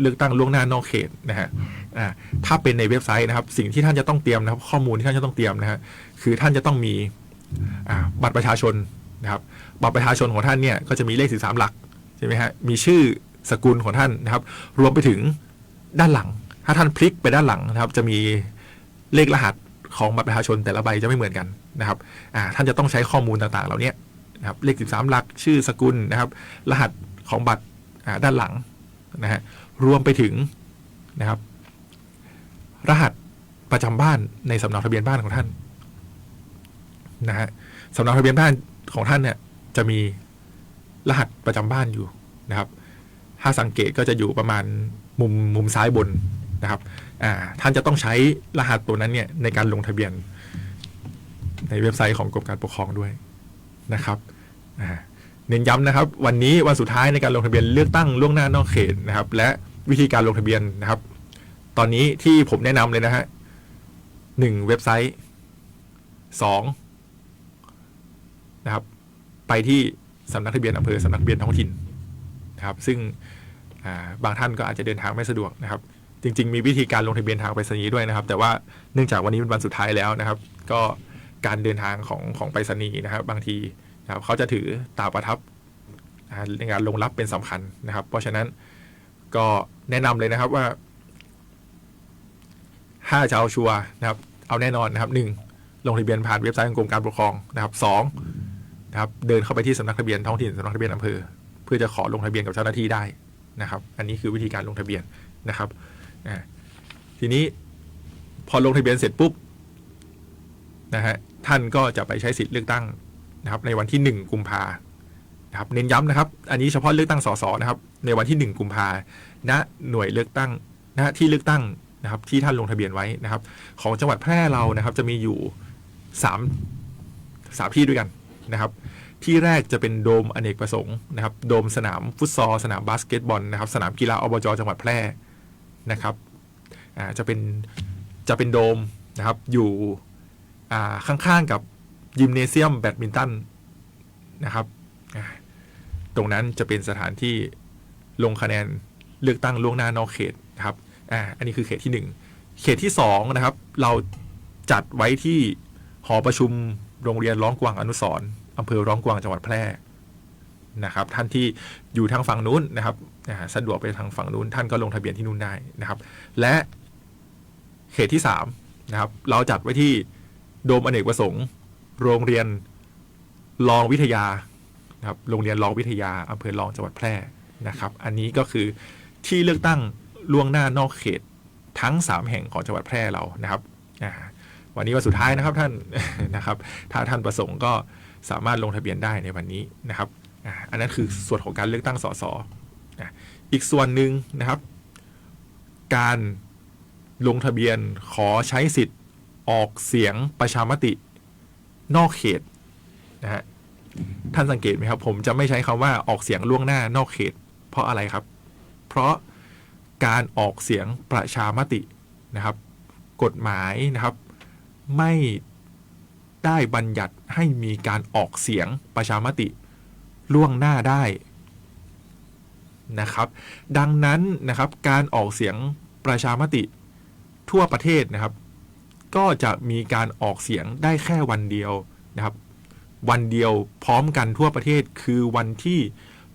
เลือกตั้งล่วงหน้านอกเขตนะฮะถ้าเป็นในเว็บไซต์นะครับสิ่งที่ท่านจะต้องเตรียมนะครับข้อมูลที่ท่านจะต้องเตรียมนะฮะคือท่านจะต้องมีบัตรประชาชนนะครับบัตรประชาชนของท่านเนี่ยก็จะมีเลข13 หลักใช่ไหมฮะมีชื่อสกุลของท่านนะครับรวมไปถึงด้านหลังถ้าท่านพลิกไปด้านหลังนะครับจะมีเลขรหัสของบัตรประชาชนแต่ละใบจะไม่เหมือนกันนะครับท่านจะต้องใช้ข้อมูลต่างๆเหล่านี้นะครับเลข13 หลักชื่อสกุลนะครับรหัสของบัตรด้านหลังนะฮะรวมไปถึงนะครับรหัสประจำบ้านในสำเนาทะเบียนบ้านของท่านนะฮะสำเนาทะเบียนบ้านของท่านเนี่ยจะมีรหัสประจำบ้านอยู่นะครับถ้าสังเกตก็จะอยู่ประมาณมุมซ้ายบนนะครับท่านจะต้องใช้รหัสตัวนั้นเนี่ยในการลงทะเบียนในเว็บไซต์ของกรมการปกครองด้วยนะครับเน้นย้ำนะครับวันนี้วันสุดท้ายในการลงทะเบียนเลือกตั้งล่วงหน้านอกเขตนะครับและวิธีการลงทะเบียนนะครับตอนนี้ที่ผมแนะนำเลยนะฮะ1 เว็บไซต์2นะครับไปที่สำนักทะเบียนอำเภอสำนักทะเบียนท้องถิ่นนะครับซึ่งบางท่านก็อาจจะเดินทางไม่สะดวกนะครับจริงๆมีวิธีการลงทะเบียนทางไปรษณีย์ด้วยนะครับแต่ว่าเนื่องจากวันนี้เป็นวันสุดท้ายแล้วนะครับก็การเดินทางของไปรษณีย์นะครับบางทีนะครับเขาจะถือตราประทับในการลงรับเป็นสำคัญนะครับเพราะฉะนั้นก็แนะนำเลยนะครับว่าถ้าจะเอาชัวร์นะครับเอาแน่นอนนะครับ1ลงทะเบียนผ่านเว็บไซต์ของกรมการปกครองนะครับ2นะครับเดินเข้าไปที่สำนักทะเบียนท้องถิ่นสำนักทะเบียนอำเภอเพื่อจะขอลงทะเบียนกับเจ้าหน้าที่ได้นะครับอันนี้คือวิธีการลงทะเบียนนะครับทีนี้พอลงทะเบียนเสร็จปุ๊บนะฮะท่านก็จะไปใช้สิทธิ์เลือกตั้งนะครับในวันที่1 กุมภานะครับเน้นย้ำนะครับอันนี้เฉพาะเลือกตั้งสสนะครับในวันที่1 กุมภาณหน่วยเลือกตั้งณที่เลือกตั้งนะครับที่ท่านลงทะเบียนไว้นะครับของจังหวัดแพร่เรานะครับจะมีอยู่3ที่ด้วยกันนะครับที่แรกจะเป็นโดมอเนกประสงค์นะครับโดมสนามฟุตซอลสนามบาสเกตบอลนะครับสนามกีฬาอบจ.จังหวัดแพร่นะครับจะเป็นโดมนะครับอยู่ข้างๆกับยิมเนเซียมแบดมินตันนะครับตรงนั้นจะเป็นสถานที่ลงคะแนนเลือกตั้งล่วงหน้านอกเขตนะครับอันนี้คือเขตที่1เขตที่2นะครับเราจัดไว้ที่หอประชุมโรงเรียนร้องกวางอนุสรณ์อำเภอร้องกวางจังหวัดแพร่นะครับท่านที่อยู่ทางฝั่งนู้นนะครับสะดวกไปทางฝั่งนู้นท่านก็ลงทะเบียนที่นู่นได้นะครับและเขตที่3นะครับเราจัดไว้ที่โดมอเนกประสงค์โรงเรียนรองวิทยานะครับโรงเรียนรองวิทยาอำเภอรองจังหวัดแพร่นะครับอันนี้ก็คือที่เลือกตั้งล่วงหน้านอกเขตทั้ง3แห่งของจังหวัดแพร่เรานะครับวันนี้วันสุดท้ายนะครับท่านนะครับถ้าท่านประสงค์ก็สามารถลงทะเบียนได้ในวันนี้นะครับอันนั้นคือส่วนของการเลือกตั้งสสอีกส่วนหนึ่งนะครับการลงทะเบียนขอใช้สิทธิ์ออกเสียงประชามตินอกเขตนะฮะท่านสังเกตไหมครับผมจะไม่ใช้คำว่าออกเสียงล่วงหน้านอกเขตเพราะอะไรครับเพราะการออกเสียงประชามตินะครับกฎหมายนะครับไม่ได้บัญญัติให้มีการออกเสียงประชามติล่วงหน้าได้นะครับดังนั้นนะครับการออกเสียงประชามติทั่วประเทศนะครับก็จะมีการออกเสียงได้แค่วันเดียวนะครับวันเดียวพร้อมกันทั่วประเทศคือวันที่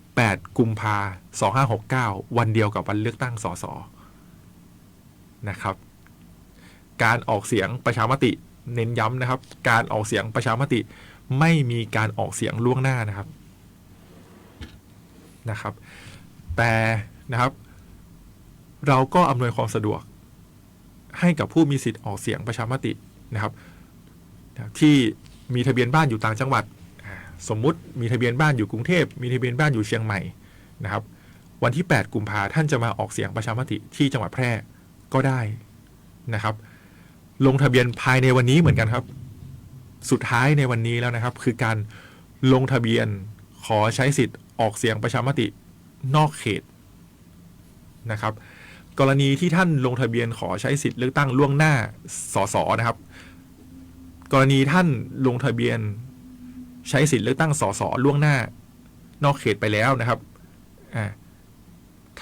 8 กุมภาพันธ์ 2569วันเดียวกับวันเลือกตั้งสสนะครับการออกเสียงประชามติเน้นย้ำนะครับการออกเสียงประชามติไม่มีการออกเสียงล่วงหน้านะครับแต่นะครับเราก็อำนวยความสะดวกให้กับผู้มีสิทธิ์ออกเสียงประชามติ นะครับที่มีทะเบียนบ้านอยู่ต่างจังหวัดสมมุติมีทะเบียนบ้านอยู่กรุงเทพมีทะเบียนบ้านอยู่เชียงใหม่นะครับวันที่8กุมภาพันธ์ท่านจะมาออกเสียงประชามติที่จังหวัดแพร่ก็ได้นะครับลงทะเบียนภายในวันนี้เหมือนกันครับสุดท้ายในวันนี้แล้วนะครับคือการลงทะเบียนขอใช้สิทธิ์ออกเสียงประชามตินอกเขตนะครับกรณีที่ท่านลงทะเบียนขอใช้สิทธิ์เลือกตั้งล่วงหน้าสสนะครับกรณีท่านลงทะเบียนใช้สิทธิ์เลือกตั้งสสล่วงหน้านอกเขตไปแล้วนะครับ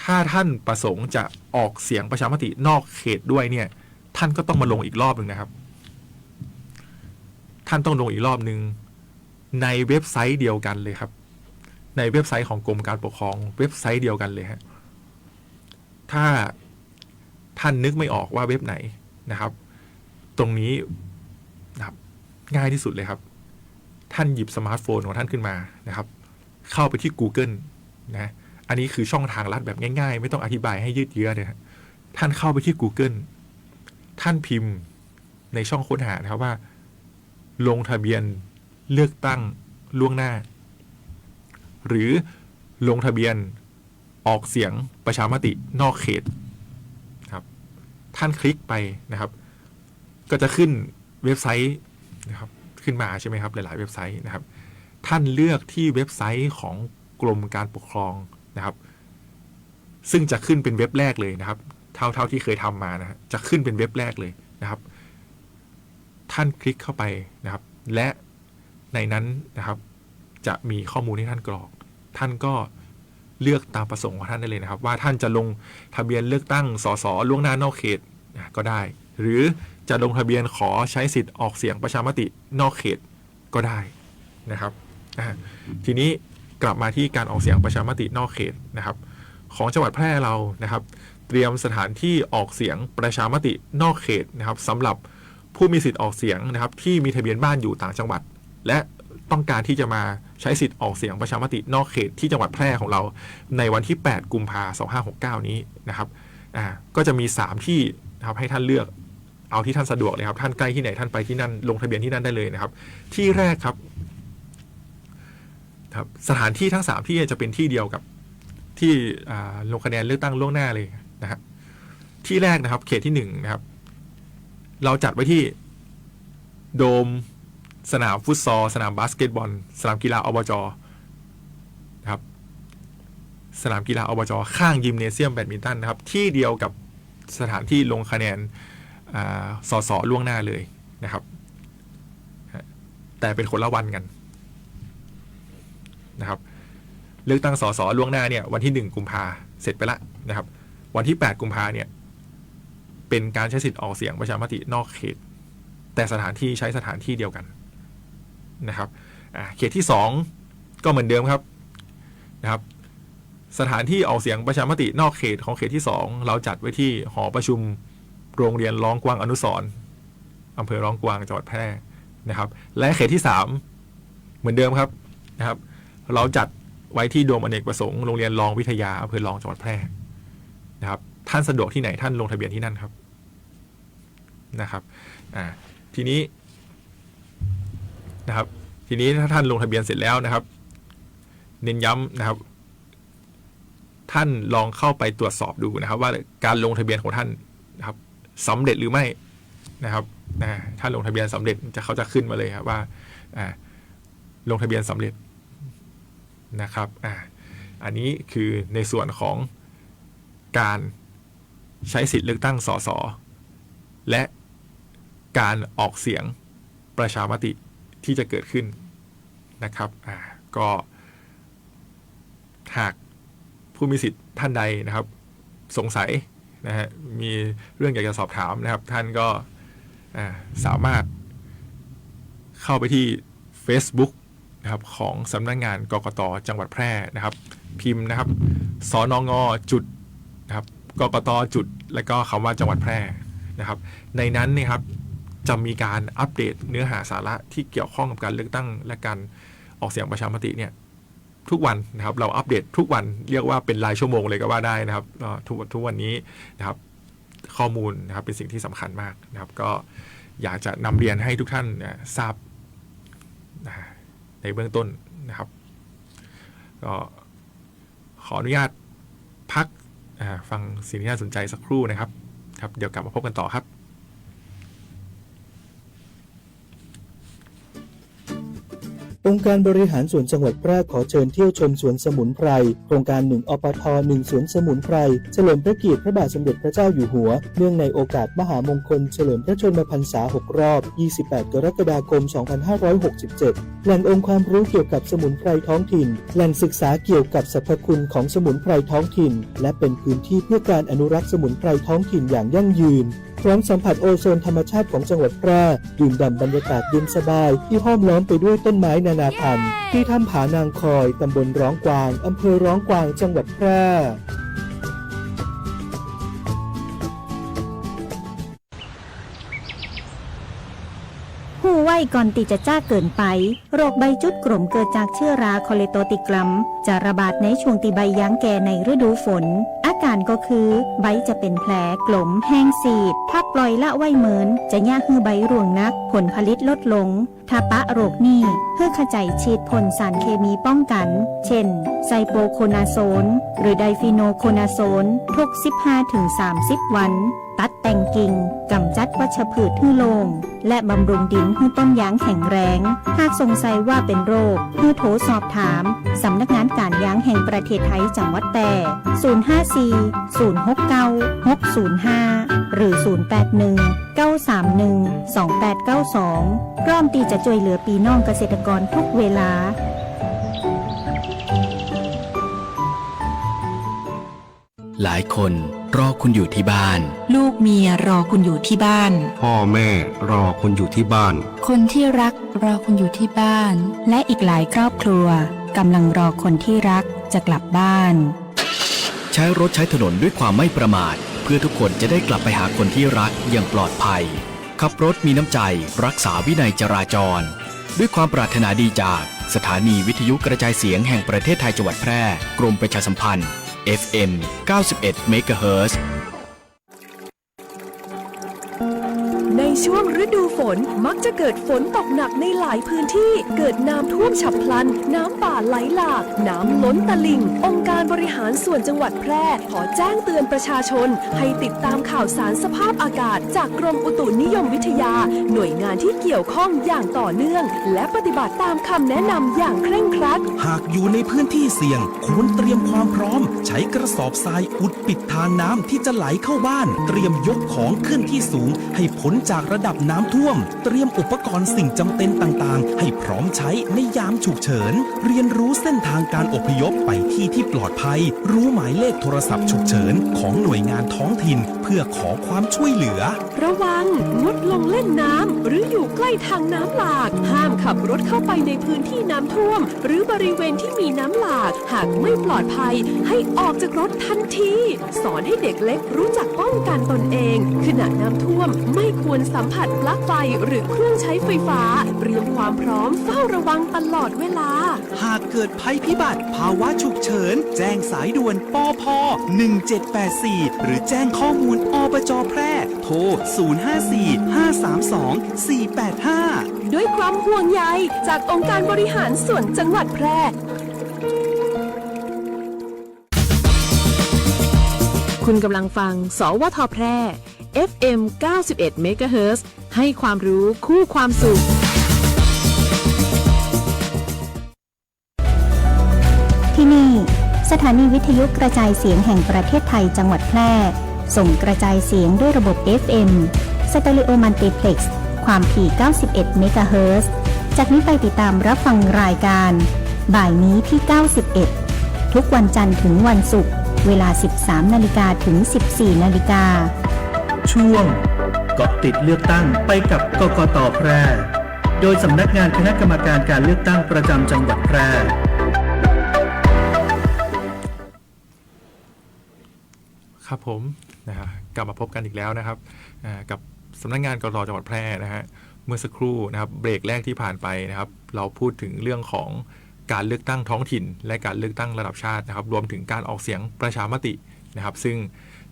ถ้าท่านประสงค์จะออกเสียงประชามตินอกเขตด้วยเนี่ยท่านก็ต้องมาลงอีกรอบหนึ่งนะครับท่านต้องลงอีกรอบหนึ่งในเว็บไซต์เดียวกันเลยครับในเว็บไซต์ของกรมการปกครองเว็บไซต์เดียวกันเลยฮะถ้าท่านนึกไม่ออกว่าเว็บไหนนะครับตรงนี้นะครับง่ายที่สุดเลยครับท่านหยิบสมาร์ทโฟนของท่านขึ้นมานะครับเข้าไปที่ Google นะอันนี้คือช่องทางลัดแบบง่ายๆไม่ต้องอธิบายให้ยืดเยื้อเลยฮะท่านเข้าไปที่ Google ท่านพิมพ์ในช่องค้นหานะครับว่าลงทะเบียนเลือกตั้งล่วงหน้าหรือลงทะเบียนออกเสียงประชามตินอกเขตครับท่านคลิกไปนะครับก็จะขึ้นเว็บไซต์นะครับขึ้นมาใช่ไหมครับหลายๆเว็บไซต์นะครับท่านเลือกที่เว็บไซต์ของกรมการปกครองนะครับซึ่งจะขึ้นเป็นเว็บแรกเลยนะครับเท่าที่เคยทำมานะจะขึ้นเป็นเว็บแรกเลยนะครับท่านคลิกเข้าไปนะครับและในนั้นนะครับจะมีข้อมูลที่ท่านกรอกท่านก็เลือกตามประสงค์ของท่านได้เลยนะครับว่าท่านจะลงทะเบียนเลือกตั้งสสล่วงหน้านอกเขตก็ได้หรือจะลงทะเบียนขอใช้สิทธิ์ออกเสียงประชามตินอกเขตก็ได้นะครับทีนี้กลับมาที่การออกเสียงประชามตินอกเขตนะครับของจังหวัดแพร่เรานะครับเตรียมสถานที่ออกเสียงประชามตินอกเขตนะครับสำหรับผู้มีสิทธิ์ออกเสียงนะครับที่มีทะเบียนบ้านอยู่ต่างจังหวัดและต้องการที่จะมาใช้สิทธิ์ออกเสียงประชามตินอกเขตที่จังหวัดแพร่ของเราในวันที่8กุมภาพันธ์2569นี้นะครับก็จะมี3ที่นะครับให้ท่านเลือกเอาที่ท่านสะดวกเลยครับท่านใกล้ที่ไหนท่านไปที่นั่นลงทะเบียนที่นั่นได้เลยนะครับที่แรกครับสถานที่ทั้ง3ที่จะเป็นที่เดียวกับที่ลงคะแนนเลือกตั้งล่วงหน้าเลยนะฮะที่แรกนะครับเขตที่1นะครับเราจัดไว้ที่โดมสนามฟุตซอลสนามบาสเกตบอลสนามกีฬาอบจ.นะครับสนามกีฬาอบจ.ข้างยิมเนเซียมแบดมินตันนะครับที่เดียวกับสถานที่ลงคะแนนสสล่วงหน้าเลยนะครับแต่เป็นคนละวันกันนะครับเลือกตั้งสสล่วงหน้าเนี่ยวันที่1กุมภาเสร็จไปละนะครับวันที่8กุมภาเนี่ยเป็นการใช้สิทธิ์ออกเสียงประชามตินอกเขตแต่สถานที่ใช้สถานที่เดียวกันนะครับเขตที่2ก็เหมือนเดิมครับนะครับสถานที่ออกเสียงประชามตินอกเขตของเขตที่2เราจัดไว้ที่หอประชุมโรงเรียนร้องกวางอนุสรณ์อำเภอร้องกวางจังหวัดแพร่นะครับและเขตที่3เหมือนเดิมครับนะครับเราจัดไว้ที่โดมอเนกประสงค์โรงเรียนรองวิทยาอำเภอรองจังหวัดแพร่นะครับท่านสะดวกที่ไหนท่านลงทะเบียนที่นั่นครับนะครับทีนี้นะครับทีนี้ถ้าท่านลงทะเบียนเสร็จแล้วนะครับเน้นย้ำนะครับท่านลองเข้าไปตรวจสอบดูนะครับว่าการลงทะเบียนของท่านนะครับสำเร็จหรือไม่นะครับถ้าลงทะเบียนสำเร็จเขาจะขึ้นมาเลยครับว่าลงทะเบียนสำเร็จนะครับอันนี้คือในส่วนของการใช้สิทธิ์เลือกตั้งสสและการออกเสียงประชามติที่จะเกิดขึ้นนะครับก็หากผู้มีสิทธิ์ท่านใดนะครับสงสัยนะฮะมีเรื่องอยากจะสอบถามนะครับท่านก็สามารถเข้าไปที่ Facebook นะครับของสำนักงานกกต.จังหวัดแพร่นะครับพิมพ์นะครับสนง.จุดนะครับกกต.จุดแล้วก็คำว่าจังหวัดแพร่นะครับในนั้นเนี่ยครับจะมีการอัปเดตเนื้อหาสาระที่เกี่ยวข้องกับการเลือกตั้งและการออกเสียงประชามติเนี่ยทุกวันนะครับเราอัปเดตทุกวันเรียกว่าเป็นรายชั่วโมงเลยก็ว่าได้นะครับทุกวันนี้นะครับข้อมูลนะครับเป็นสิ่งที่สำคัญมากนะครับก็ อยากจะนำเรียนให้ทุกท่านทราบในเบื้องต้นนะครับก็ขออนุญาตพักฟังสิ่งที่น่าสนใจสักครู่นะครับเดี๋ยวกลับมาพบกันต่อครับองค์การบริหารส่วนจังหวัดแพร่ขอเชิญเที่ยวชมสวนสมุนไพรโครงการ1 อปท. 1 สวนสมุนไพรเฉลิมพระเกียรติพระบาทสมเด็จพระเจ้าอยู่หัวเนื่องในโอกาสมหามงคลเฉลิมพระชนมพรรษา6 รอบ 28 กรกฎาคม 2567 แหล่งองค์ความรู้เกี่ยวกับสมุนไพรท้องถิ่นแหล่งศึกษาเกี่ยวกับสรรพคุณของสมุนไพรท้องถิ่นและเป็นพื้นที่เพื่อการอนุรักษ์สมุนไพรท้องถิ่นอย่างยั่งยืนพร้อมสัมผัสโอโซนธรรมชาติของจังหวัดแพร่ดื่มด่ำบรรยากาศเย็นสบายที่ห้อมล้อมไปด้วยต้นไม้นานาพันธุ์ที่ถ้ำผานางคอยตำบลร้องกวางอำเภอร้องกวางจังหวัดแพร่หูไว้ก่อนติจะจ้าเกินไปโรคใบจุดกลุ่มเกิดจากเชื้อราคอเลโตติกลัมจะระบาดในช่วงตีใบย้างแก่ในฤดูฝนอาการก็คือใบจะเป็นแผลกลมแห้งสีดถ้าปล่อยละไว้เหมือนจะย่าฮือใบร่วงนักผลผลิตลดลงถ้าปะโรคนี้เพื่อขจัดฉีดพ่นสารเคมีป้องกันเช่นไซโปโคนาโซนหรือไดฟีโนโคนาโซนทุก 15-30 วันตัดแต่งกิ่งกำจัดวัชพืชให้โลงและบำรุงดินให้ต้นยางแข็งแรงหากสงสัยว่าเป็นโรคให้โทรสอบถามสำนักงานการยางแห่งประเทศไทยจังหวัดแพร่054-069-605 หรือ 081-931-2892 พร้อมที่จะช่วยเหลือพี่น้องเกษตรกรทุกเวลาหลายคนรอคุณอยู่ที่บ้านลูกเมียรอคุณอยู่ที่บ้านพ่อแม่รอคุณอยู่ที่บ้านคนที่รักรอคุณอยู่ที่บ้านและอีกหลายครอบครัวกำลังรอคนที่รักจะกลับบ้านใช้รถใช้ถนนด้วยความไม่ประมาทเพื่อทุกคนจะได้กลับไปหาคนที่รักอย่างปลอดภัยขับรถมีน้ำใจรักษาวินัยจราจรด้วยความปรารถนาดีจากสถานีวิทยุกระจายเสียงแห่งประเทศไทยจังหวัดแพร่กรมประชาสัมพันธ์FM 91 เมกะเฮิรตซ์ในช่วงฤดูฝนมักจะเกิดฝนตกหนักในหลายพื้นที่เกิดน้ำท่วมฉับพลันน้ำป่าไหลหลากน้ำล้นตลิ่งองค์การบริหารส่วนจังหวัดแพร่ขอแจ้งเตือนประชาชนให้ติดตามข่าวสารสภาพอากาศจากกรมอุตุนิยมวิทยาหน่วยงานที่เกี่ยวข้องอย่างต่อเนื่องและปฏิบัติตามคำแนะนำอย่างเคร่งครัดหากอยู่ในพื้นที่เสี่ยงควรเตรียมความพร้อมใช้กระสอบทรายอุดปิดทางน้ำที่จะไหลเข้าบ้านเตรียมยกของขึ้นที่สูงให้พ้นจากระดับน้ำท่วมเตรียมอุปกรณ์สิ่งจำเป็นต่างๆให้พร้อมใช้ในยามฉุกเฉินเรียนรู้เส้นทางการอพยพไปที่ปลอดภัยรู้หมายเลขโทรศัพท์ฉุกเฉินของหน่วยงานท้องถิ่นเพื่อขอความช่วยเหลือระวังงดลงเล่นน้ำหรืออยู่ใกล้ทางน้ำหลากห้ามขับรถเข้าไปในพื้นที่น้ำท่วมหรือบริเวณที่มีน้ำหลากหากไม่ปลอดภัยให้ออกจากรถทันทีสอนให้เด็กเล็กรู้จักป้องกันตนเองขณะน้ำท่วมไม่ควรสัมผัสปลั๊กไฟหรือเครื่องใช้ไฟฟ้าเตรียมความพร้อมเฝ้าระวังตลอดเวลาหากเกิดภัยพิบัติภาวะฉุกเฉินแจ้งสายด่วนปพ1784หรือแจ้งข้อมูลอบจ.แพร่โทร054-532-485ด้วยความห่วงใยจากองค์การบริหารส่วนจังหวัดแพร่คุณกำลังฟังสวท.แพร่ FM 91 เมกะเฮิรตซ์ให้ความรู้คู่ความสุขที่นี่สถานีวิทยุกระจายเสียงแห่งประเทศไทยจังหวัดแพร่ส่งกระจายเสียงด้วยระบบ FM สเตอริโอมัลติเพล็กซ์ความถี่ 91 เมกะเฮิรตซ์จากนี้ไปติดตามรับฟังรายการบ่ายนี้ที่ 91 ทุกวันจันทร์ถึงวันศุกร์เวลา 13 นาฬิกาถึง 14 นาฬิกาช่วงเกาะติดเลือกตั้งไปกับกกต.แพร่โดยสำนักงานคณะกรรมการการเลือกตั้งประจำจังหวัดแพร่ครับผมกลับมาพบกันอีกแล้วนะครับกับสำนักงานกกต.จังหวัดแพร่นะฮะเมื่อสักครู่นะครับเบรกแรกที่ผ่านไปนะครับเราพูดถึงเรื่องของการเลือกตั้งท้องถิ่นและการเลือกตั้งระดับชาตินะครับรวมถึงการออกเสียงประชามตินะครับซึ่ง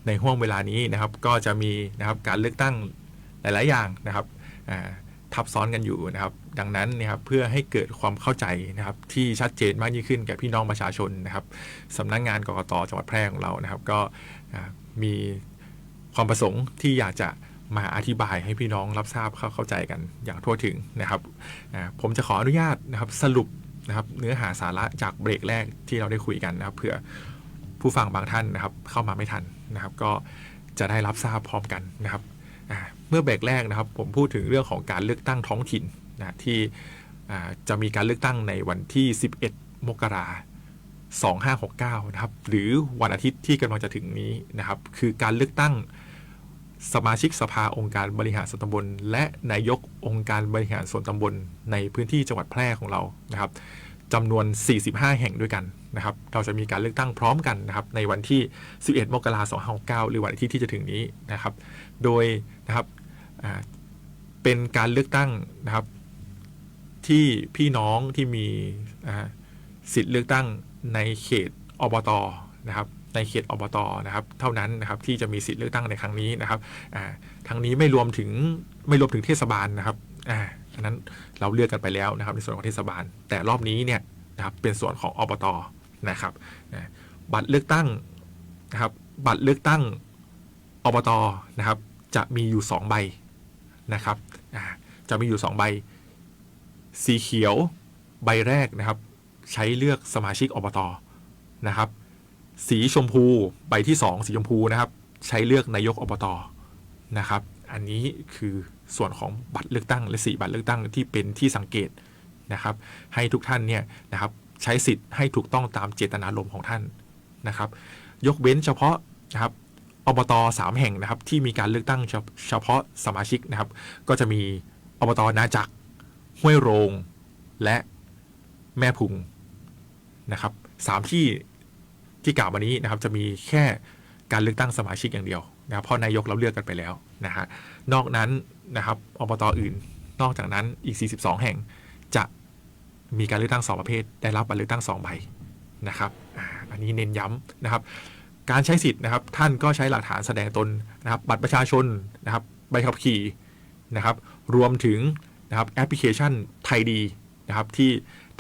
ในห่วงเวลานี้นะครับก็จะมีนะครับการเลือกตั้งหลายๆอย่างนะครับ ทับซ้อนกันอยู่นะครับดังนั้นนะครับเพื่อให้เกิดความเข้าใจนะครับที่ชัดเจนมากยิ่งขึ้นแก่พี่น้องประชาชนนะครับสำนักงานกกต.จังหวัดแพร่ของเรานะครับก็มีความประสงค์ที่อยากจะมาอธิบายให้พี่น้องรับทราบเข้าใจกันอย่างทั่วถึงนะครับผมจะขออนุญาตนะครับสรุปนะครับเนื้อหาสาระจากเบรกแรกที่เราได้คุยกันนะครับเผื่อผู้ฟังบางท่านนะครับเข้ามาไม่ทันนะครับก็จะได้รับทราบพร้อมกันนะครับเมื่อเบรกแรกนะครับผมพูดถึงเรื่องของการเลือกตั้งท้องถิ่นนะที่จะมีการเลือกตั้งในวันที่11 มกราคม 2569นะครับหรือวันอาทิตย์ที่กำลังจะถึงนี้นะครับคือการเลือกตั้งสมาชิกสภาองค์การบริหารส่วนตำบลและนายกองค์การบริหารส่วนตำบลในพื้นที่จังหวัดแพร่ของเรานะครับจำนวน45แห่งด้วยกันนะครับเราจะมีการเลือกตั้งพร้อมกันนะครับในวันที่11 มกราคม 2569หรือวันอาทิตย์ที่จะถึงนี้นะครับโดยนะครับเป็นการเลือกตั้งนะครับที่พี่น้องที่มีสิทธิ์เลือกตั้งในเขตอบต.นะครับในเขตอบต.นะครับเท่านั้นนะครับที่จะมีสิทธิ์เลือกตั้งในครั้งนี้นะครับทั้งนี้ไม่รวมถึงเทศบาลนะครับอันนั้นเราเลือกกันไปแล้วนะครับในส่วนของเทศบาลแต่รอบนี้เนี่ยนะครับเป็นส่วนของอบต.นะครับบัตรเลือกตั้งนะครับบัตรเลือกตั้งอบต.นะครับจะมีอยู่2ใบนะครับจะมีอยู่2ใบสีเขียวใบแรกนะครับใช้เลือกสมาชิกอบต.นะครับสีชมพูใบที่2สีชมพูนะครับใช้เลือกนายกอบต.นะครับอันนี้คือส่วนของบัตรเลือกตั้งและ4บัตรเลือกตั้งที่เป็นที่สังเกตนะครับให้ทุกท่านเนี่ยนะครับใช้สิทธิ์ให้ถูกต้องตามเจตนารมณ์ของท่านนะครับยกเว้นเฉพาะนะครับอบต3แห่งนะครับที่มีการเลือกตั้งเฉพาะสมาชิกนะครับก็จะมีอบตนาจักรห้วยโรงและแม่พุงนะครับ3ที่กล่าวมานี้นะครับจะมีแค่การเลือกตั้งสมาชิกอย่างเดียวนะเพราะนายกเราเลือกกันไปแล้วนะฮะนอกนั้นนะครับอบตอื่นนอกจากนั้นอีก42แห่งจะมีการเลือกตั้ง2ประเภทได้รับบัตรเลือกตั้ง2ใบนะครับอันนี้เน้นย้ำนะครับการใช้สิทธิ์นะครับท่านก็ใช้หลักฐานแสดงตนนะครับบัตรประชาชนนะครับใบขับขี่นะครับรวมถึงนะครับแอปพลิเคชันไทยดีนะครับที่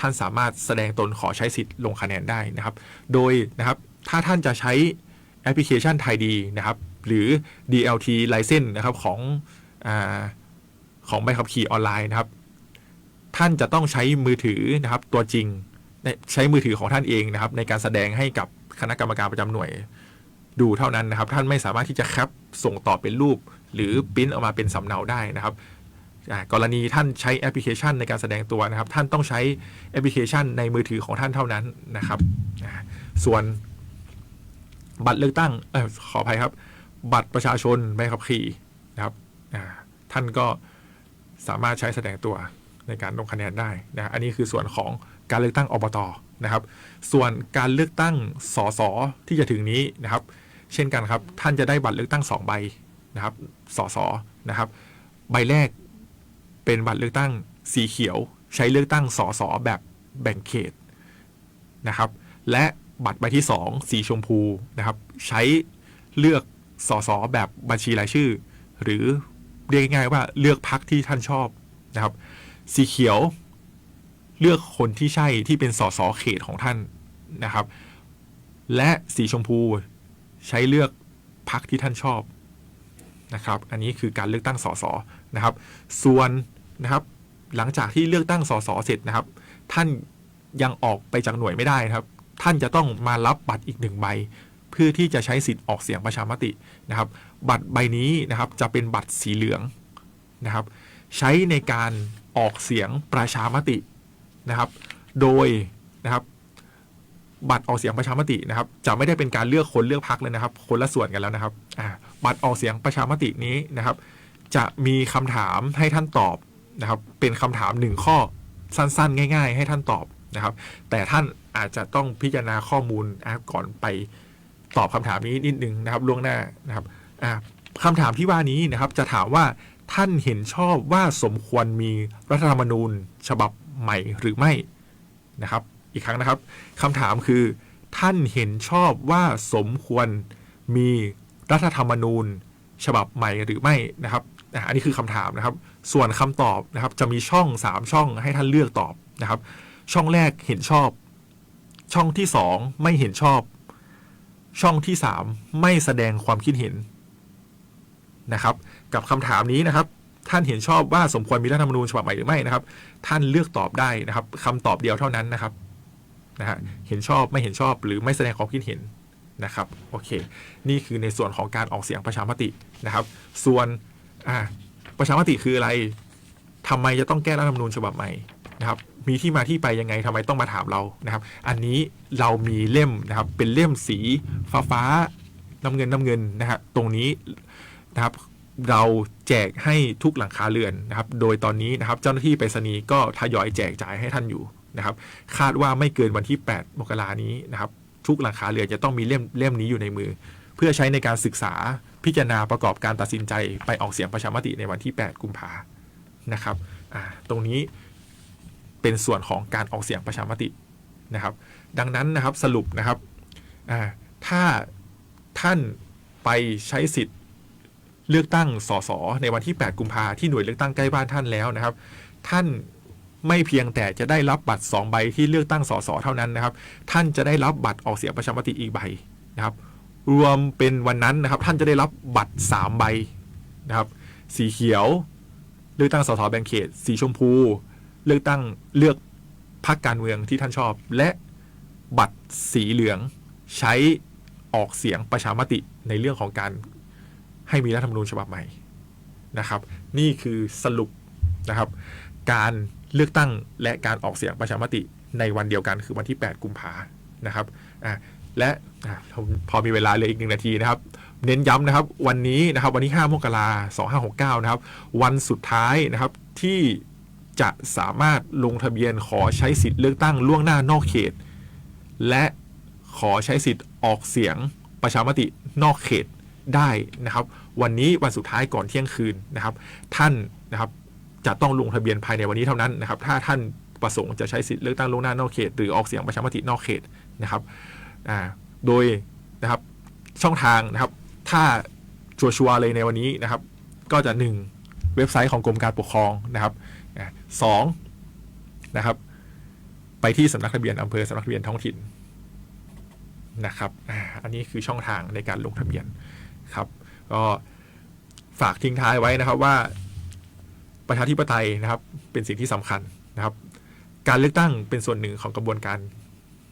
ท่านสามารถแสดงตนขอใช้สิทธิ์ลงคะแนนได้นะครับโดยนะครับถ้าท่านจะใช้แอปพลิเคชันไทยดีนะครับหรือ DLT License นะครับของใบขับขี่ออนไลน์นะครับท่านจะต้องใช้มือถือนะครับตัวจริงใช้มือถือของท่านเองนะครับในการแสดงให้กับคณะกรรมการประจำหน่วยดูเท่านั้นนะครับท่านไม่สามารถที่จะแคปส่งต่อเป็นรูปหรือปริ้นออกมาเป็นสำเนาได้นะครับกรณีท่านใช้แอปพลิเคชันในการแสดงตัวนะครับท่านต้องใช้แอปพลิเคชันในมือถือของท่านเท่านั้นนะครับส่วนบัตรเลือกตั้งขออภัยครับบัตรประชาชนใบขับขี่นะครับท่านก็สามารถใช้แสดงตัวในการลงคะแนนได้นะอันนี้คือส่วนของการเลือกตั้งอบต.นะครับส่วนการเลือกตั้งสส.ที่จะถึงนี้นะครับเช่นกันครับท่านจะได้บัตรเลือกตั้ง2ใบนะครับสส.นะครับใบแรกเป็นบัตรเลือกตั้งสีเขียวใช้เลือกตั้งสส.แบบแบ่งเขตนะครับและบัตรใบที่2สีชมพูนะครับใช้เลือกสส.แบบบัญชีรายชื่อหรือเรียกง่ายๆว่าเลือกพรรคที่ท่านชอบนะครับสีเขียวเลือกคนที่ใช่ที่เป็นสส.เขตของท่านนะครับและสีชมพูใช้เลือกพรรคที่ท่านชอบนะครับอันนี้คือการเลือกตั้งสส.นะครับส่วนนะครับหลังจากที่เลือกตั้งสส.เสร็จนะครับท่านยังออกไปจากหน่วยไม่ได้ครับท่านจะต้องมารับบัตรอีก1ใบเพื่อที่จะใช้สิทธิ์ออกเสียงประชามตินะครับบัตรใบนี้นะครับจะเป็นบัตรสีเหลืองนะครับใช้ในการออกเสียงประชามตินะครับโดยนะครับบัตรออกเสียงประชามตินะครับจะไม่ได้เป็นการเลือกคนเลือกพรรคเลยนะครับคนละส่วนกันแล้วนะครับบัตรออกเสียงประชามตินี้นะครับจะมีคำถามให้ท่านตอบนะครับเป็นคำถาม1ข้อสั้นๆง่ายๆให้ท่านตอบนะครับแต่ท่านอาจจะต้องพิจารณาข้อมูลก่อนไปตอบคำถามนี้นิดนึงนะครับล่วงหน้านะครับคำถามที่ว่านี้นะครับจะถามว่าท่านเห็นชอบว่าสมควรมีรัฐธรรมนูญฉบับใหม่หรือไม่นะครับอีกครั้งนะครับคำถามคือท่านเห็นชอบว่าสมควรมีรัฐธรรมนูญฉบับใหม่หรือไม่นะครับอันนี้คือคำถามนะครับ ส่วนคำตอบนะครับจะมีช่อง3ช่องให้ท่านเลือกตอบนะครับช่องแรกเห็นชอบช่องที่2ไม่เห็นชอบช่องที่3ไม่แสดงความคิดเห็นนะครับกับคำถามนี้นะครับท่านเห็นชอบว่าสมควรมีรัฐธรรมนูญฉบับใหม่หรือไม่นะครับท่านเลือกตอบได้นะครับคำตอบเดียวเท่านั้นนะครับนะฮะเห็นชอบไม่เห็นชอบหรือไม่แสดงความคิดเห็นนะครับโอเคนี่คือในส่วนของการออกเสียงประชามตินะครับส่วนประชามติคืออะไรทำไมจะต้องแก้รัฐธรรมนูญฉบับใหม่นะครับมีที่มาที่ไปยังไงทำไมต้องมาถามเรานะครับอันนี้เรามีเล่มนะครับเป็นเล่มสีฟ้าน้ำเงินนะฮะตรงนี้นะครับเราแจกให้ทุกหลังคาเรือนนะครับโดยตอนนี้นะครับเจ้าหน้าที่ไปรษณีย์ก็ทยอยแจกจ่ายให้ท่านอยู่นะครับคาดว่าไม่เกินวันที่8 มกราคมนี้นะครับทุกหลังคาเรือนจะต้องมีเล่มนี้อยู่ในมือเพื่อใช้ในการศึกษาพิจารณาประกอบการตัดสินใจไปออกเสียงประชามติในวันที่8 กุมภาพันธ์นะครับตรงนี้เป็นส่วนของการออกเสียงประชามตินะครับดังนั้นนะครับสรุปนะครับถ้าท่านไปใช้สิทธิ์เลือกตั้งสสในวันที่8 กุมภาพันธ์ที่หน่วยเลือกตั้งใกล้บ้านท่านแล้วนะครับท่านไม่เพียงแต่จะได้รับบัตร2 ใบที่เลือกตั้งสสเท่านั้นนะครับท่านจะได้รับบัตรออกเสียงประชามติอีกใบนะครับรวมเป็นวันนั้นนะครับท่านจะได้รับบัตร3 ใบนะครับสีเขียวเลือกตั้งสสแบ่งเขตสีชมพูเลือกพรรคการเมืองที่ท่านชอบและบัตรสีเหลืองใช้ออกเสียงประชามติในเรื่องของการให้มีรัฐธรรมนูญฉบับใหม่นะครับนี่คือสรุปนะครับการเลือกตั้งและการออกเสียงประชามติในวันเดียวกันคือวันที่8 กุมภาพันธ์นะครับและพอมีเวลาเหลืออีก1 นาทีนะครับเน้นย้ำนะครับวันนี้นะครับวันที่5 มกราคม 2569นะครับวันสุดท้ายนะครับที่จะสามารถลงทะเบียนขอใช้สิทธิ์เลือกตั้งล่วงหน้านอกเขตและขอใช้สิทธิ์ออกเสียงประชามตินอกเขตได้นะครับวันนี้วันสุดท้ายก่อนเที่ยงคืนนะครับท่านนะครับจะต้องลงทะเบียนภายในวันนี้เท่านั้นนะครับถ้าท่านประสงค์จะใช้สิทธิ์เลือกตั้งล่วงหน้านอกเขตหรือออกเสียงประชามตินอกเขตนะครับโดยนะครับช่องทางนะครับถ้าชัวร์เลยในวันนี้นะครับก็จะ1เว็บไซต์ของกรมการปกครองนะครับ2นะครับไปที่สำนักทะเบียนอำเภอสำนักทะเบียนท้องถิ่นนะครับอันนี้คือช่องทางในการลงทะเบียนครับก็ฝากทิ้งท้ายไว้นะครับว่าประชาธิปไตยนะครับเป็นสิ่งที่สำคัญนะครับการเลือกตั้งเป็นส่วนหนึ่งของกระบวนการ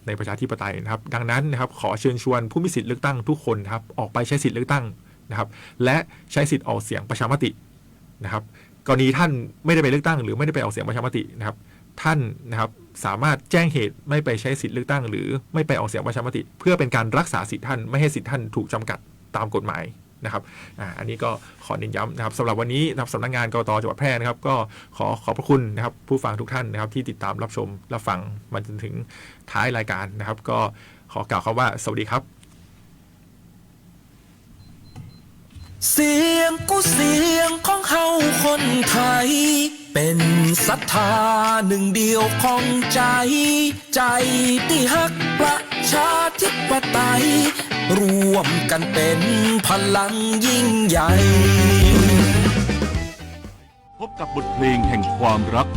ในประชาธิปไตยนะครับดังนั้นนะครับขอเชิญชวนผู้มีสิทธิ์เลือกตั้งทุกคนนะครับออกไปใช้สิทธิ์เลือกตั้งนะครับและใช้สิทธิ์ออกเสียงประชามตินะครับกรณีท่านไม่ได้ไปเลือกตั้งหรือไม่ได้ไปออกเสียงประชามตินะครับท่านนะครับสามารถแจ้งเหตุไม่ไปใช้สิทธิ์เลือกตั้งหรือไม่ไปออกเสียงประชามติเพื่อเป็นการรักษาสิทธิท่านไม่ให้สิทธิท่านถูกจำกัดตามกฎหมายนะครับอันนี้ก็ขอเน้นย้ำนะครับสำหรับวันนี้นะครับสำนักงานกต.จังหวัดแพร่นะครับก็ขอบพระคุณนะครับผู้ฟังทุกท่านนะครับที่ติดตามรับชมรับฟังมาจนถึงท้ายรายการนะครับก็ขอกล่าวคำว่าสวัสดีครับเสียงกูเสียงของเฮาคนไทยเป็นศรัทธาหนึ่งเดียวของใจที่ฮักประชาธิปไตยรวมกันเป็นพลังยิ่งใหญ่ พบกับบทเพลงแห่งความรัก